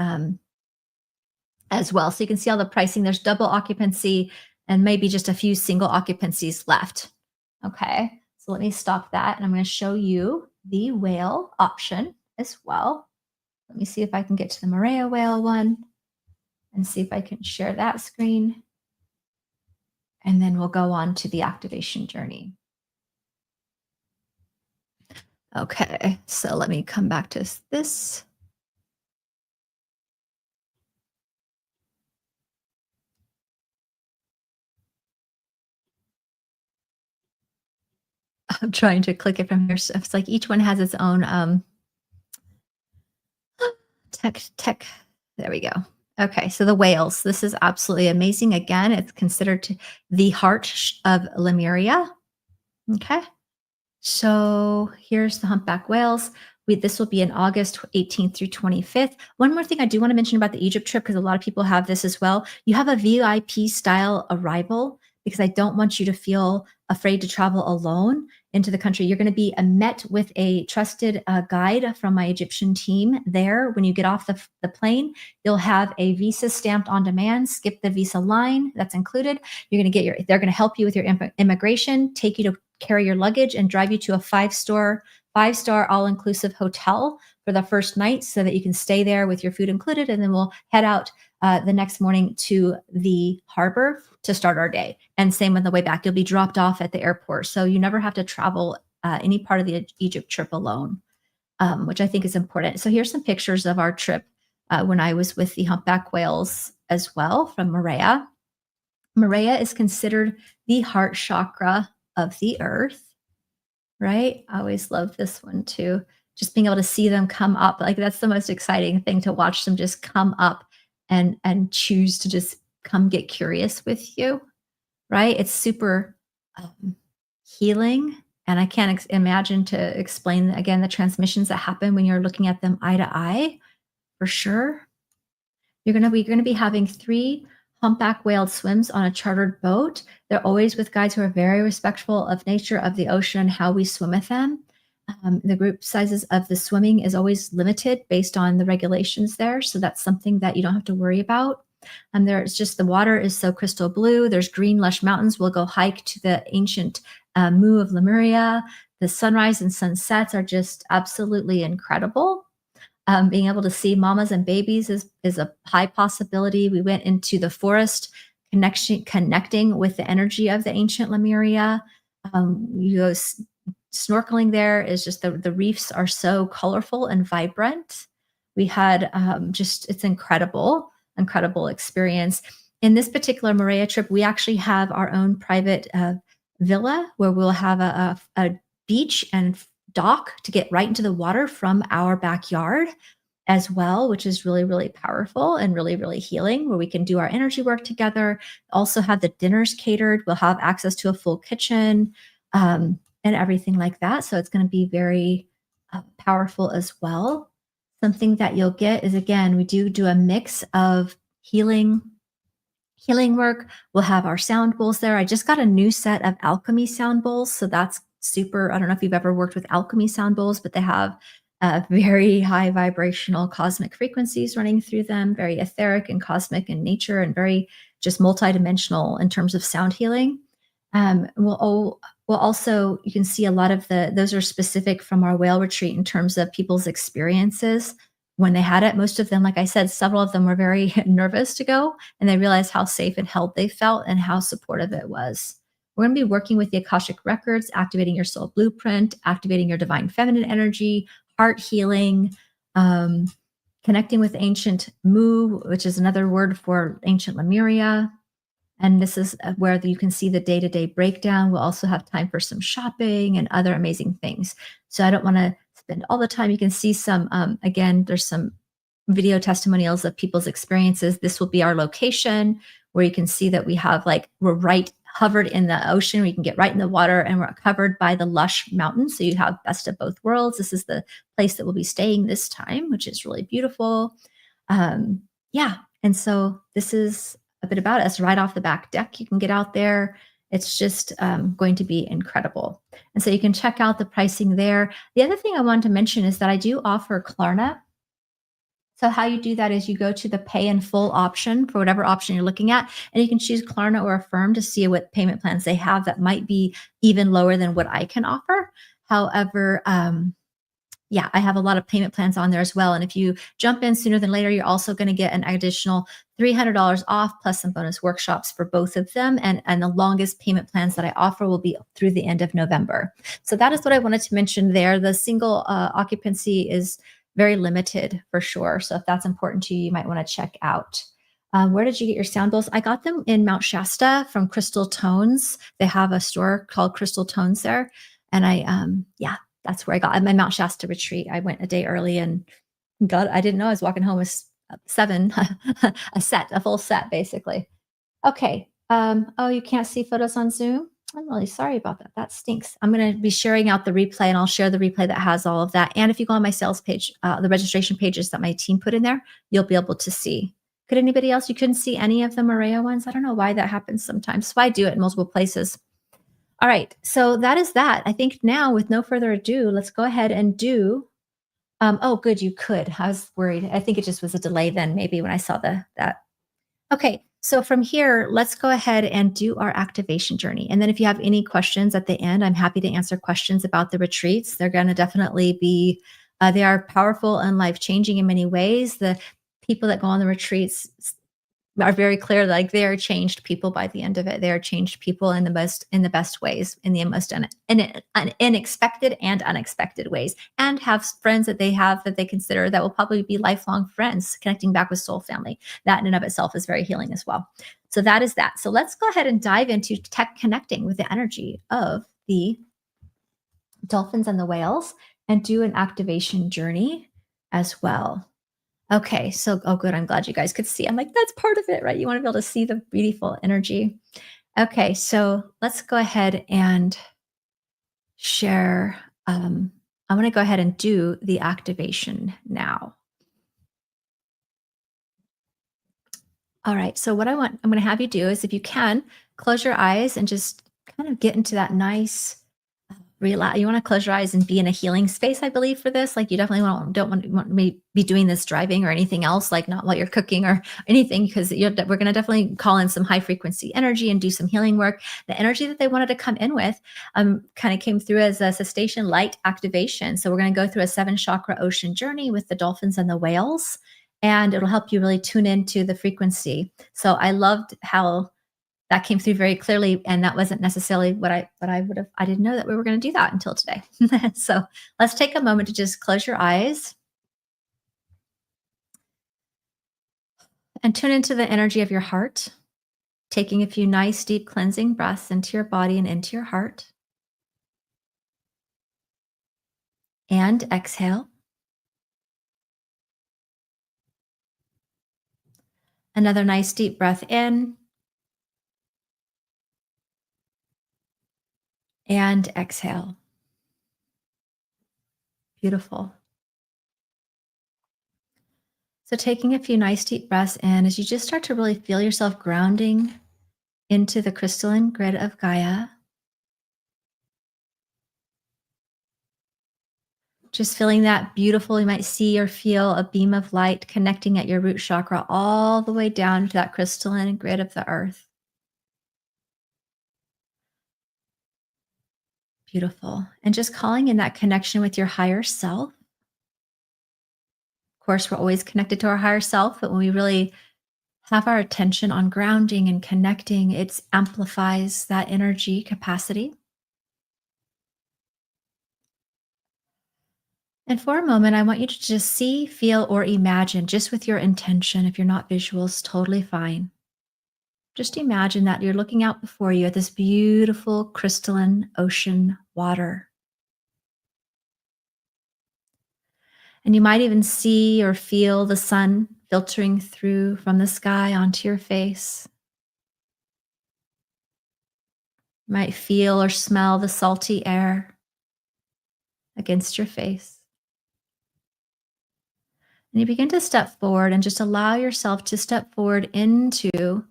Speaker 1: as well. So you can see all the pricing. There's double occupancy and maybe just a few single occupancies left. Okay, so let me stop that, and I'm going to show you the whale option as well. Let me see if I can get to the Moorea whale one and see if I can share that screen. And then we'll go on to the activation journey. Okay, so let me come back to this. I'm trying to click it from here. So it's like each one has its own tech. There we go. Okay, so the whales. This is absolutely amazing. Again, it's considered the heart of Lemuria. Okay, so here's the humpback whales. This will be in August 18th through 25th. One more thing I do want to mention about the Egypt trip, because a lot of people have this as well. You have a VIP style arrival because I don't want you to feel afraid to travel alone into the country. You're going to be met with a trusted guide from my Egyptian team there. When you get off the plane, you'll have a visa stamped on demand. Skip the visa line. That's included. You're going to they're going to help you with your immigration, take you to carry your luggage, and drive you to a five-star all-inclusive hotel for the first night so that you can stay there with your food included. And then we'll head out the next morning to the harbor to start our day. And same on the way back, you'll be dropped off at the airport. So you never have to travel any part of the Egypt trip alone, which I think is important. So here's some pictures of our trip when I was with the humpback whales as well from Moorea. Moorea is considered the heart chakra of the earth. Right? I always love this one too. Just being able to see them come up. Like that's the most exciting thing, to watch them just come up and choose to just come get curious with you. Right? It's super healing. And I can't imagine to explain again the transmissions that happen when you're looking at them eye to eye, for sure. You're going to be having 3 humpback whale swims on a chartered boat. They're always with guides who are very respectful of nature, of the ocean, and how we swim with them. The group sizes of the swimming is always limited based on the regulations there. So that's something that you don't have to worry about. There's just, the water is so crystal blue. There's green, lush mountains. We'll go hike to the ancient Mu of Lemuria. The sunrise and sunsets are just absolutely incredible. Being able to see mamas and babies is a high possibility. We went into the forest, connecting with the energy of the ancient Lemuria. You go snorkeling there. Is just the reefs are so colorful and vibrant. We had it's incredible experience. In this particular Moorea trip, we actually have our own private villa where we'll have a beach and dock to get right into the water from our backyard as well, which is really, really powerful and really, really healing, where we can do our energy work together. Also have the dinners catered. We'll have access to a full kitchen and everything like that. So it's going to be very powerful as well. Something that you'll get is, again, we do a mix of healing work. We'll have our sound bowls there. I just got a new set of alchemy sound bowls, so that's super. I don't know if you've ever worked with alchemy sound bowls, but they have very high vibrational cosmic frequencies running through them, very etheric and cosmic in nature, and very just multidimensional in terms of sound healing. We'll also, you can see a lot of those are specific from our whale retreat in terms of people's experiences when they had it. Most of them, like I said, several of them were very nervous to go, and they realized how safe and held they felt and how supportive it was. We're going to be working with the Akashic Records, activating your soul blueprint, activating your divine feminine energy, heart healing, connecting with ancient Mu, which is another word for ancient Lemuria, And this is where you can see the day to day breakdown. We'll also have time for some shopping and other amazing things. So I don't want to spend all the time. You can see some, again, there's some video testimonials of people's experiences. This will be our location where you can see that we have like, we're right hovered in the ocean. We can get right in the water and we're covered by the lush mountains. So you have best of both worlds. This is the place that we'll be staying this time, which is really beautiful. Yeah. And so this is a bit about us right off the back deck. You can get out there. It's just going to be incredible. And so you can check out the pricing there. The other thing I wanted to mention is that I do offer Klarna. So how you do that is you go to the pay in full option for whatever option you're looking at, and you can choose Klarna or Affirm to see what payment plans they have that might be even lower than what I can offer. However, yeah, I have a lot of payment plans on there as well. And if you jump in sooner than later, you're also going to get an additional $300 off plus some bonus workshops for both of them. And the longest payment plans that I offer will be through the end of November. So that is what I wanted to mention there. The single occupancy is very limited for sure. So if that's important to you, you might want to check out. Where did you get your sound bowls? I got them in Mount Shasta from Crystal Tones. They have a store called Crystal Tones there. And yeah, that's where I got my Mount Shasta retreat. I went a day early and I didn't know I was walking home with 7, a full set basically. Okay. Oh, you can't see photos on Zoom? I'm really sorry about that. That stinks. I'm going to be sharing out the replay and I'll share the replay that has all of that. And if you go on my sales page, the registration pages that my team put in there, you'll be able to see. Could anybody else? You couldn't see any of the Maria ones? I don't know why that happens sometimes. So I do it in multiple places. All right. So that is that. I think now with no further ado, let's go ahead and do. Oh, good. You could. I was worried. I think it just was a delay then maybe when I saw that. Okay, so from here, let's go ahead and do our activation journey. And then if you have any questions at the end, I'm happy to answer questions about the retreats. They're going to definitely be, they are powerful and life-changing in many ways. The people that go on the retreats are very clear, like they are changed people by the end of it. They are changed people in the best ways, in the most unexpected and unexpected ways, and have friends that they consider that will probably be lifelong friends, connecting back with soul family. That in and of itself is very healing as well. So that is that. So let's go ahead and dive into tech connecting with the energy of the dolphins and the whales and do an activation journey as well. Okay, so oh good, I'm glad you guys could see. I'm like, that's part of it, right? You want to be able to see the beautiful energy. Okay, so let's go ahead and share. I'm going to go ahead and do the activation now. All right, so what I'm going to have you do is if you can, close your eyes and just kind of get into that nice relax. You want to close your eyes and be in a healing space, I believe, for this. Like you definitely don't want me be doing this driving or anything else, like not while you're cooking or anything, because we're going to definitely call in some high frequency energy and do some healing work. The energy that they wanted to come in with kind of came through as a cessation light activation. So we're going to go through a 7 chakra ocean journey with the dolphins and the whales, and it'll help you really tune into the frequency. So I loved how that came through very clearly. And that wasn't necessarily what I would have, I didn't know that we were going to do that until today. So let's take a moment to just close your eyes and tune into the energy of your heart, taking a few nice, deep cleansing breaths into your body and into your heart. And exhale. Another nice deep breath in. And exhale. Beautiful. So taking a few nice deep breaths in as you just start to really feel yourself grounding into the crystalline grid of Gaia. Just feeling that beautiful, you might see or feel a beam of light connecting at your root chakra all the way down to that crystalline grid of the earth. Beautiful. And just calling in that connection with your higher self. Of course, we're always connected to our higher self, but when we really have our attention on grounding and connecting, it amplifies that energy capacity. And for a moment, I want you to just see, feel, or imagine just with your intention. If you're not visuals, totally fine. Just imagine that you're looking out before you at this beautiful crystalline ocean water. And you might even see or feel the sun filtering through from the sky onto your face. You might feel or smell the salty air against your face. And you begin to step forward and just allow yourself to step forward into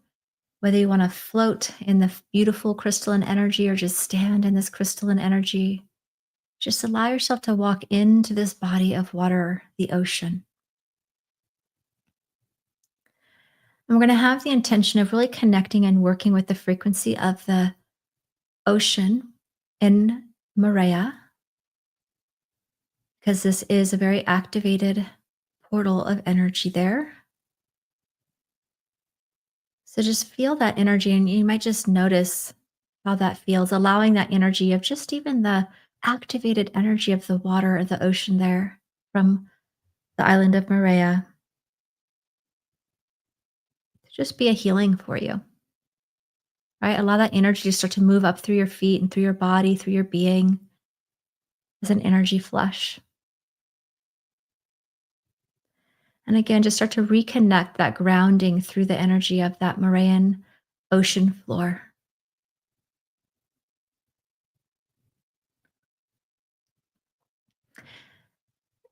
Speaker 1: whether you want to float in the beautiful crystalline energy or just stand in this crystalline energy. Just allow yourself to walk into this body of water, the ocean. And we're going to have the intention of really connecting and working with the frequency of the ocean in Maria, because this is a very activated portal of energy there. So just feel that energy, and you might just notice how that feels, allowing that energy of just even the activated energy of the water of the ocean there from the island of Maria to just be a healing for you, right? Allow that energy to start to move up through your feet and through your body, through your being as an energy flush. And again, just start to reconnect that grounding through the energy of that Marian ocean floor.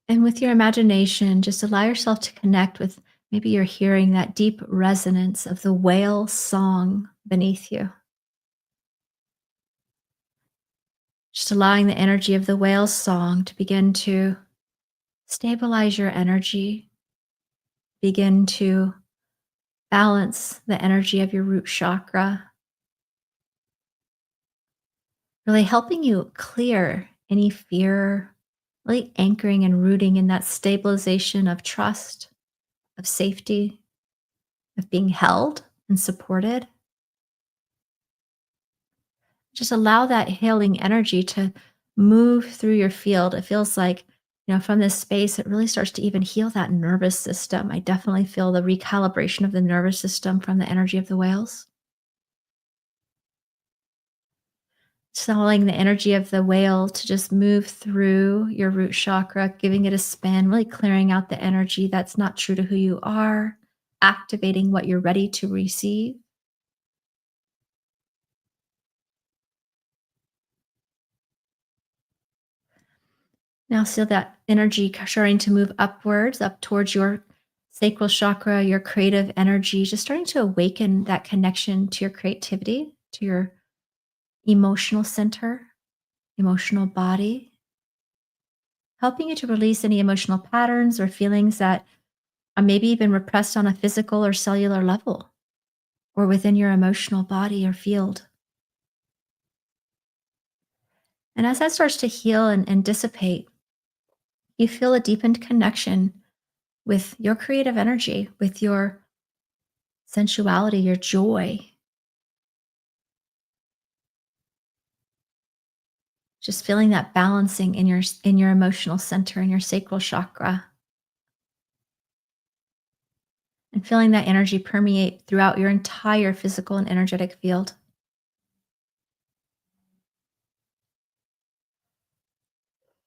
Speaker 1: And with your imagination, just allow yourself to connect with maybe you're hearing that deep resonance of the whale song beneath you. Just allowing the energy of the whale song to begin to stabilize your energy, begin to balance the energy of your root chakra, really helping you clear any fear, really anchoring and rooting in that stabilization of trust, of safety, of being held and supported. Just allow that healing energy to move through your field. It feels like, from this space, it really starts to even heal that nervous system. I definitely feel the recalibration of the nervous system from the energy of the whales. Just allowing the energy of the whale to just move through your root chakra, giving it a spin, really clearing out the energy that's not true to who you are, activating what you're ready to receive. Now feel that energy starting to move upwards, up towards your sacral chakra, your creative energy, just starting to awaken that connection to your creativity, to your emotional center, emotional body, helping you to release any emotional patterns or feelings that are maybe even repressed on a physical or cellular level or within your emotional body or field. And as that starts to heal and dissipate, you feel a deepened connection with your creative energy, with your sensuality, your joy, just feeling that balancing in your emotional center, in your sacral chakra, and feeling that energy permeate throughout your entire physical and energetic field.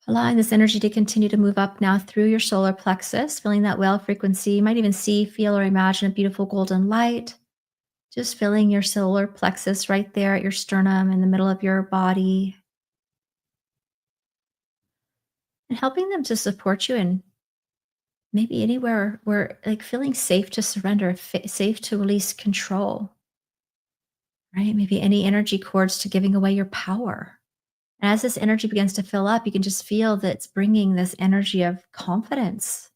Speaker 1: Allowing this energy to continue to move up now through your solar plexus, feeling that whale frequency. You might even see, feel, or imagine a beautiful golden light. Just feeling your solar plexus right there at your sternum in the middle of your body, and helping them to support you in maybe anywhere where, like, feeling safe to surrender, safe to release control, right? Maybe any energy cords to giving away your power. And as this energy begins to fill up, you can just feel that it's bringing this energy of confidence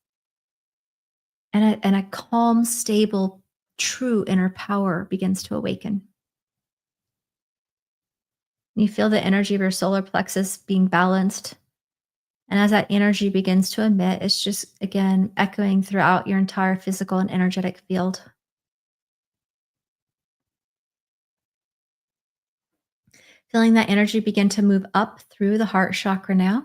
Speaker 1: and a calm, stable, true inner power begins to awaken. You feel the energy of your solar plexus being balanced. And as that energy begins to emit, it's just, again, echoing throughout your entire physical and energetic field. Feeling that energy begin to move up through the heart chakra now,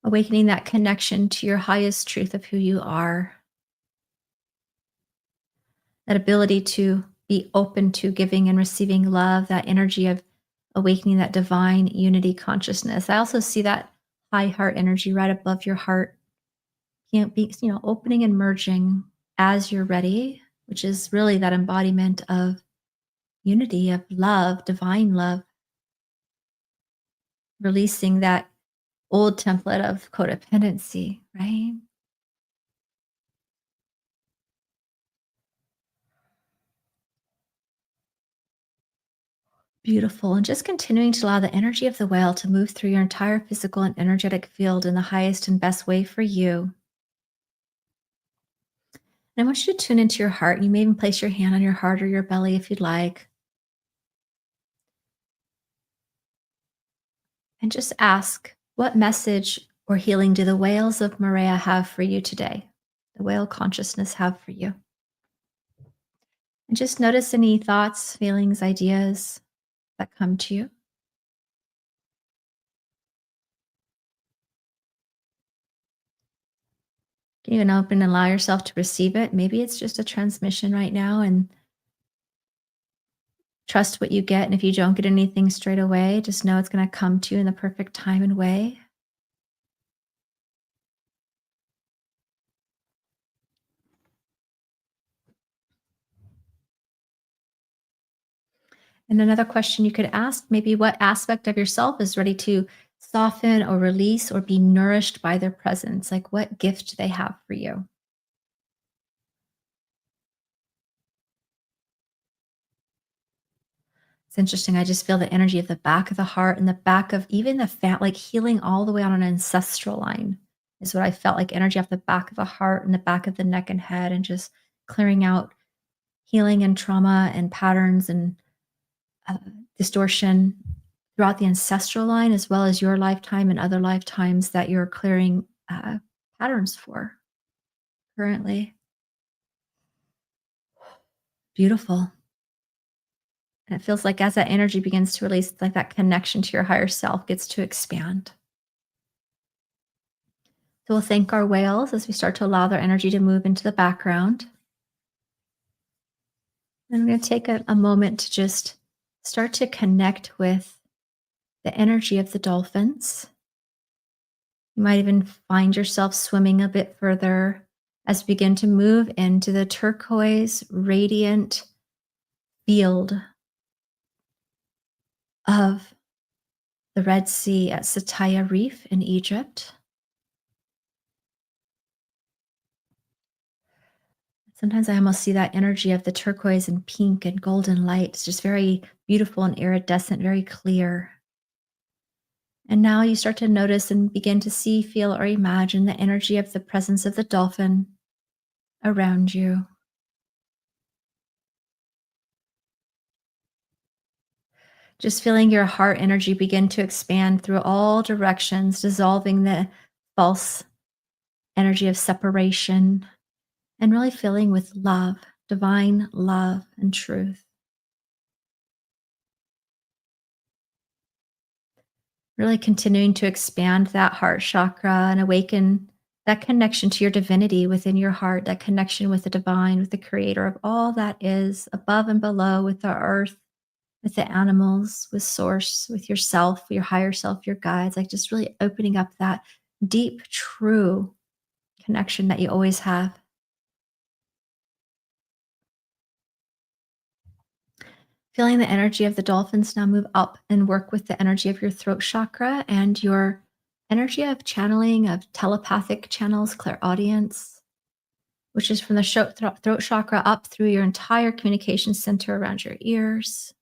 Speaker 1: awakening that connection to your highest truth of who you are. that ability to be open to giving and receiving love, that energy of awakening that divine unity consciousness. I also see that high heart energy right above your heart. Can't be, opening and merging as you're ready, which is really that embodiment of unity, of love, divine love, releasing that old template of codependency, right? Beautiful. And just continuing to allow the energy of the whale to move through your entire physical and energetic field in the highest and best way for you. And I want you to tune into your heart. You may even place your hand on your heart or your belly if you'd like. And just ask, what message or healing do the whales of Maria have for you today? The whale consciousness have for you? And just notice any thoughts, feelings, ideas that come to you. You can even open and allow yourself to receive it. Maybe it's just a transmission right now and trust what you get. And if you don't get anything straight away, just know it's going to come to you in the perfect time and way. And another question you could ask, maybe what aspect of yourself is ready to soften or release or be nourished by their presence? Like what gift do they have for you? It's interesting. I just feel the energy of the back of the heart and the back of even the fat, like healing all the way on an ancestral line is what I felt like energy off the back of the heart and the back of the neck and head, and just clearing out healing and trauma and patterns and uh, distortion throughout the ancestral line, as well as your lifetime and other lifetimes that you're clearing patterns for currently. Beautiful. And it feels like as that energy begins to release, like that connection to your higher self gets to expand. So we'll thank our whales as we start to allow their energy to move into the background. And I'm going to take a moment to just start to connect with the energy of the dolphins. You might even find yourself swimming a bit further as we begin to move into the turquoise, radiant field of the Red Sea at Sataya Reef in Egypt. Sometimes I almost see that energy of the turquoise and pink and golden light. It's just very beautiful and iridescent, very clear. And now you start to notice and begin to see, feel, or imagine the energy of the presence of the dolphin around you. Just feeling your heart energy begin to expand through all directions, dissolving the false energy of separation and really filling with love, divine love and truth. Really continuing to expand that heart chakra and awaken that connection to your divinity within your heart, that connection with the divine, with the creator of all that is above and below, with the earth, with the animals, with source, with yourself, your higher self, your guides, like just really opening up that deep, true connection that you always have. Feeling the energy of the dolphins now move up and work with the energy of your throat chakra and your energy of channeling, of telepathic channels, clairaudience, which is from the throat chakra up through your entire communication center around your ears.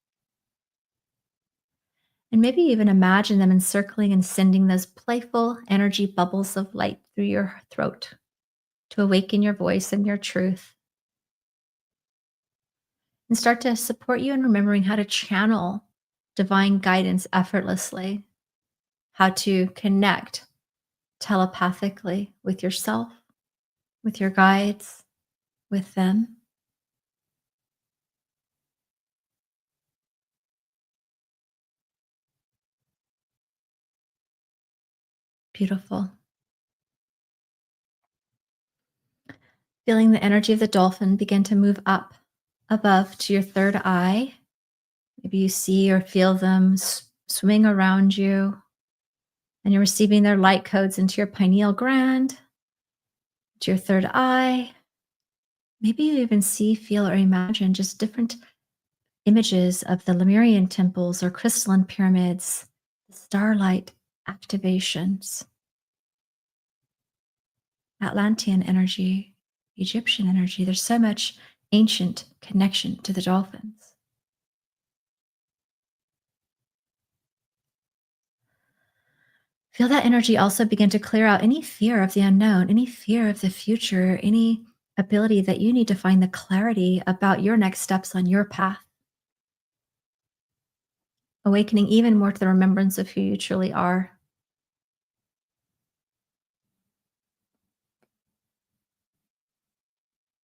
Speaker 1: And maybe even imagine them encircling and sending those playful energy bubbles of light through your throat to awaken your voice and your truth and start to support you in remembering how to channel divine guidance effortlessly, how to connect telepathically with yourself, with your guides, with them. Beautiful. Feeling the energy of the dolphin begin to move up above to your third eye. Maybe you see or feel them swimming around you, and you're receiving their light codes into your pineal gland, to your third eye. Maybe you even see, feel, or imagine just different images of the Lemurian temples or crystalline pyramids, the starlight activations, Atlantean energy, Egyptian energy. There's so much ancient connection to the dolphins. Feel that energy also begin to clear out any fear of the unknown, any fear of the future, any ability that you need to find the clarity about your next steps on your path, awakening even more to the remembrance of who you truly are.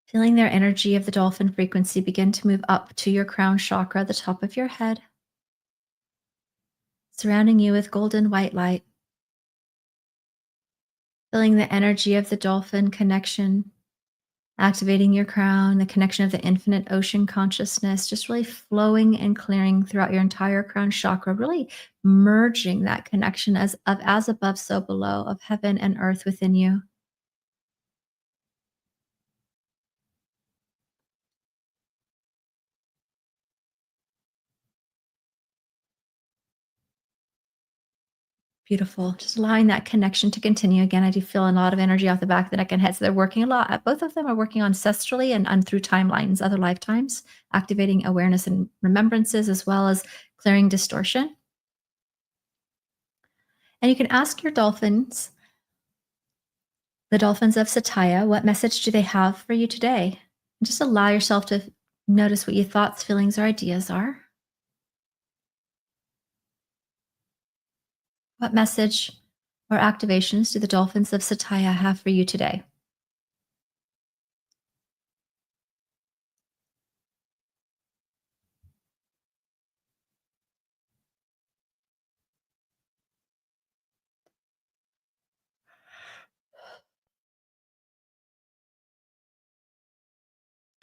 Speaker 1: Feeling their energy of the dolphin frequency begin to move up to your crown chakra, the top of your head, surrounding you with golden white light. Feeling the energy of the dolphin connection, activating your crown, the connection of the infinite ocean consciousness, just really flowing and clearing throughout your entire crown chakra, really merging that connection as above, so below, of heaven and earth within you. Beautiful. Just allowing that connection to continue. Again, I do feel a lot of energy off the back of the neck and head. So they're working a lot. Both of them are working ancestrally and through timelines, other lifetimes, activating awareness and remembrances, as well as clearing distortion. And you can ask your dolphins, the dolphins of Satya, what message do they have for you today? And just allow yourself to notice what your thoughts, feelings, or ideas are. What message or activations do the dolphins of Satya have for you today?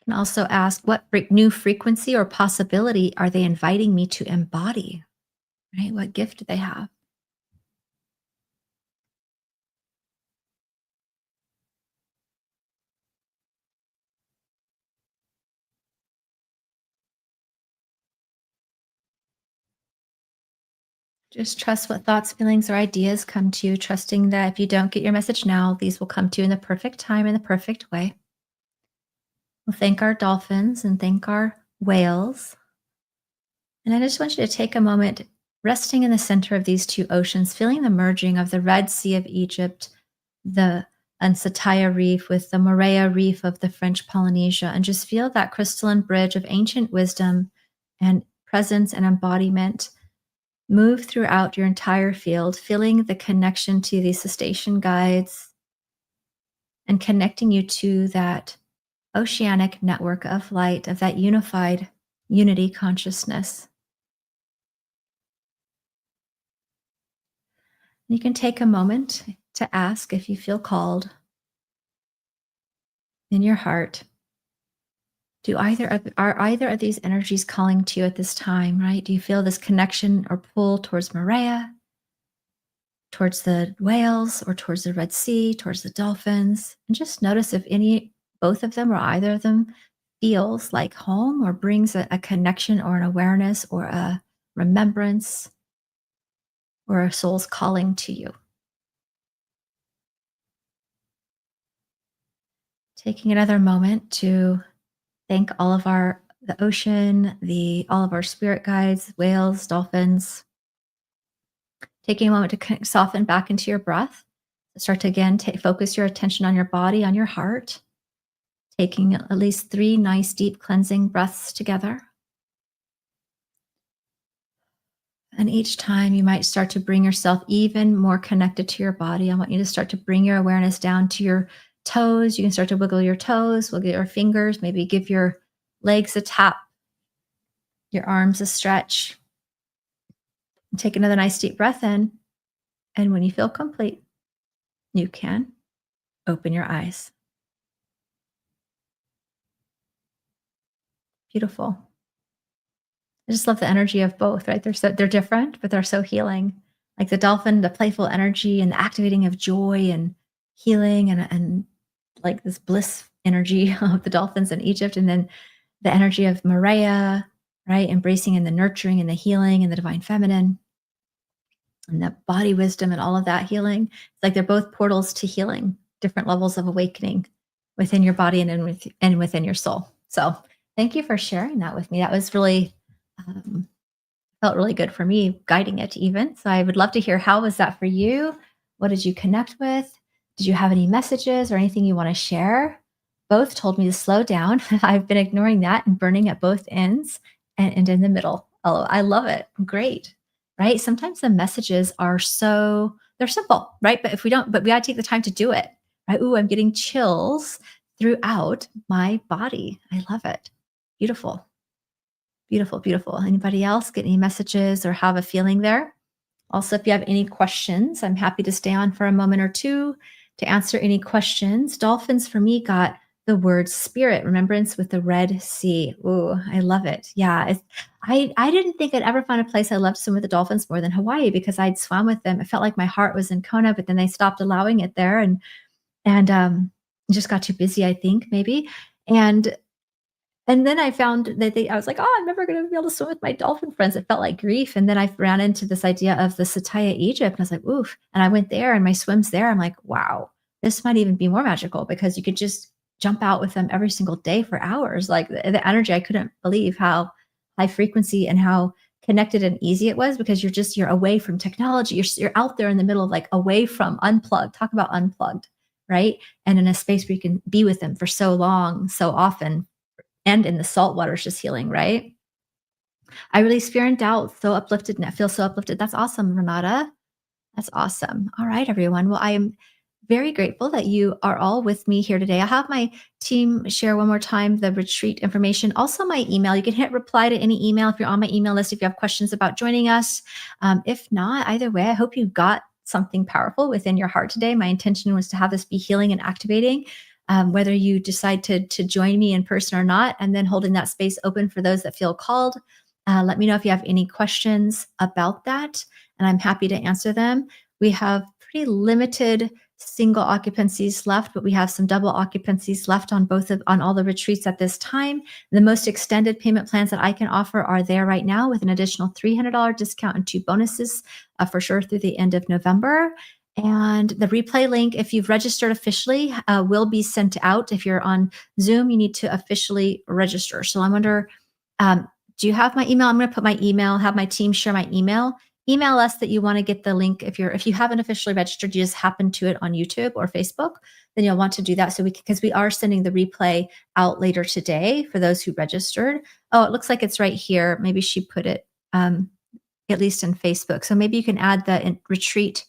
Speaker 1: And also ask, what new frequency or possibility are they inviting me to embody? Right? What gift do they have? Just trust what thoughts, feelings, or ideas come to you, trusting that if you don't get your message now, these will come to you in the perfect time, in the perfect way. We'll thank our dolphins and thank our whales. And I just want you to take a moment resting in the center of these two oceans, feeling the merging of the Red Sea of Egypt, the Ansataya Reef with the Morea Reef of the French Polynesia, and just feel that crystalline bridge of ancient wisdom and presence and embodiment move throughout your entire field, feeling the connection to these cetacean guides and connecting you to that oceanic network of light, of that unified unity consciousness. You can take a moment to ask, if you feel called in your heart, are either of these energies calling to you at this time, right? Do you feel this connection or pull towards Maria, towards the whales, or towards the Red Sea, towards the dolphins? And just notice if both of them or either of them feels like home or brings a connection or an awareness or a remembrance or a soul's calling to you. Taking another moment to thank all of the ocean, all of our spirit guides, whales, dolphins. Taking a moment to soften back into your breath. Start to again focus your attention on your body, on your heart. Taking at least 3 nice deep cleansing breaths together. And each time you might start to bring yourself even more connected to your body. I want you to start to bring your awareness down to your toes. You can start to wiggle your toes, wiggle your fingers, maybe give your legs a tap, your arms a stretch. And take another nice deep breath in. And when you feel complete, you can open your eyes. Beautiful. I just love the energy of both, right? They're different, but they're so healing. Like the dolphin, the playful energy and the activating of joy and healing and like this bliss energy of the dolphins in Egypt, and then the energy of Maria, right? Embracing and the nurturing and the healing and the divine feminine and the body wisdom and all of that healing. It's like they're both portals to healing, different levels of awakening within your body and within your soul. So thank you for sharing that with me. That was really um, felt really good for me guiding it even. So I would love to hear, how was that for you? What did you connect with? Did you have any messages or anything you want to share? Both told me to slow down. I've been ignoring that and burning at both ends and in the middle. Oh, I love it. Great. Right? Sometimes the messages are they're simple, right? But if we don't, but we got to take the time to do it. Right? Ooh, I'm getting chills throughout my body. I love it. Beautiful. Beautiful, beautiful. Anybody else get any messages or have a feeling there? Also, if you have any questions, I'm happy to stay on for a moment or two to answer any questions. Dolphins for me got the word spirit, remembrance with the Red Sea. Ooh, I love it. Yeah, I didn't think I'd ever find a place I loved swim with the dolphins more than Hawaii, because I'd swam with them. It felt like my heart was in Kona, but then they stopped allowing it there, and just got too busy, I think, maybe. And and then I found that I was like, "Oh, I'm never gonna be able to swim with my dolphin friends." It felt like grief, and then I ran into this idea of the Sataya, Egypt, and I was like, "Oof," and I went there, and my swims there, I'm like, "Wow, this might even be more magical," because you could just jump out with them every single day for hours, like, the energy, I couldn't believe how high frequency and how connected and easy it was, because you're away from technology, you're out there in the middle of, like, away from unplugged, talk about unplugged, right? And in a space where you can be with them for so long, so often, and in the salt water is just healing, right? I release fear and doubt, so uplifted, and I feel so uplifted. That's awesome, Renata. That's awesome. All right, everyone. Well, I am very grateful that you are all with me here today. I'll have my team share one more time the retreat information. Also, my email. You can hit reply to any email if you're on my email list if you have questions about joining us. If not, either way, I hope you got something powerful within your heart today. My intention was to have this be healing and activating. Whether you decide to join me in person or not, and then holding that space open for those that feel called. Let me know if you have any questions about that, and I'm happy to answer them. We have pretty limited single occupancies left, but we have some double occupancies left on all the retreats at this time. The most extended payment plans that I can offer are there right now, with an additional $300 discount and 2 bonuses for sure through the end of November. And the replay link, if you've registered officially, will be sent out. If you're on Zoom, you need to officially register. So I wonder, do you have my email? I'm going to put my email, have my team share my email. Email us that you want to get the link. If you haven't officially registered, you just happen to it on YouTube or Facebook, then you'll want to do that. So because we are sending the replay out later today for those who registered. Oh, it looks like it's right here. Maybe she put it at least in Facebook. So maybe you can add the retreat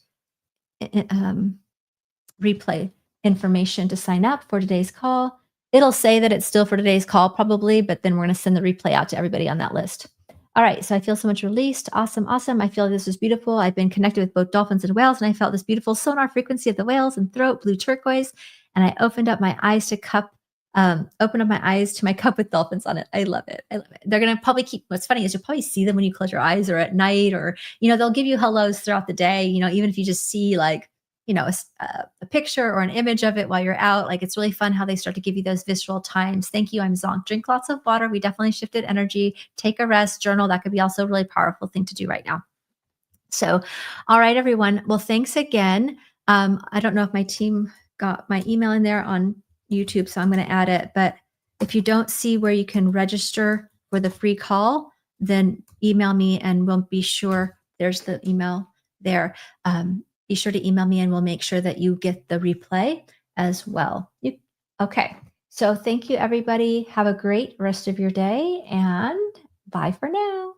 Speaker 1: replay information to sign up for today's call. It'll say that it's still for today's call probably, but then we're going to send the replay out to everybody on that list. All right, so I feel so much released. Awesome, awesome. I feel this is beautiful. I've been connected with both dolphins and whales, and I felt this beautiful sonar frequency of the whales and throat, blue turquoise. And I opened up my eyes to my cup with dolphins on it. I love it. I love it. They're going to probably what's funny is you'll probably see them when you close your eyes or at night, or, they'll give you hellos throughout the day, even if you just see like, a picture or an image of it while you're out. Like, it's really fun how they start to give you those visceral times. Thank you. I'm Zonk. Drink lots of water. We definitely shifted energy. Take a rest, journal. That could be also a really powerful thing to do right now. So, all right, everyone. Well, thanks again. I don't know if my team got my email in there on YouTube, so I'm going to add it. But if you don't see where you can register for the free call, then email me and we'll be sure. There's the email there. Be sure to email me and we'll make sure that you get the replay as well. Okay. So thank you, everybody. Have a great rest of your day, and bye for now.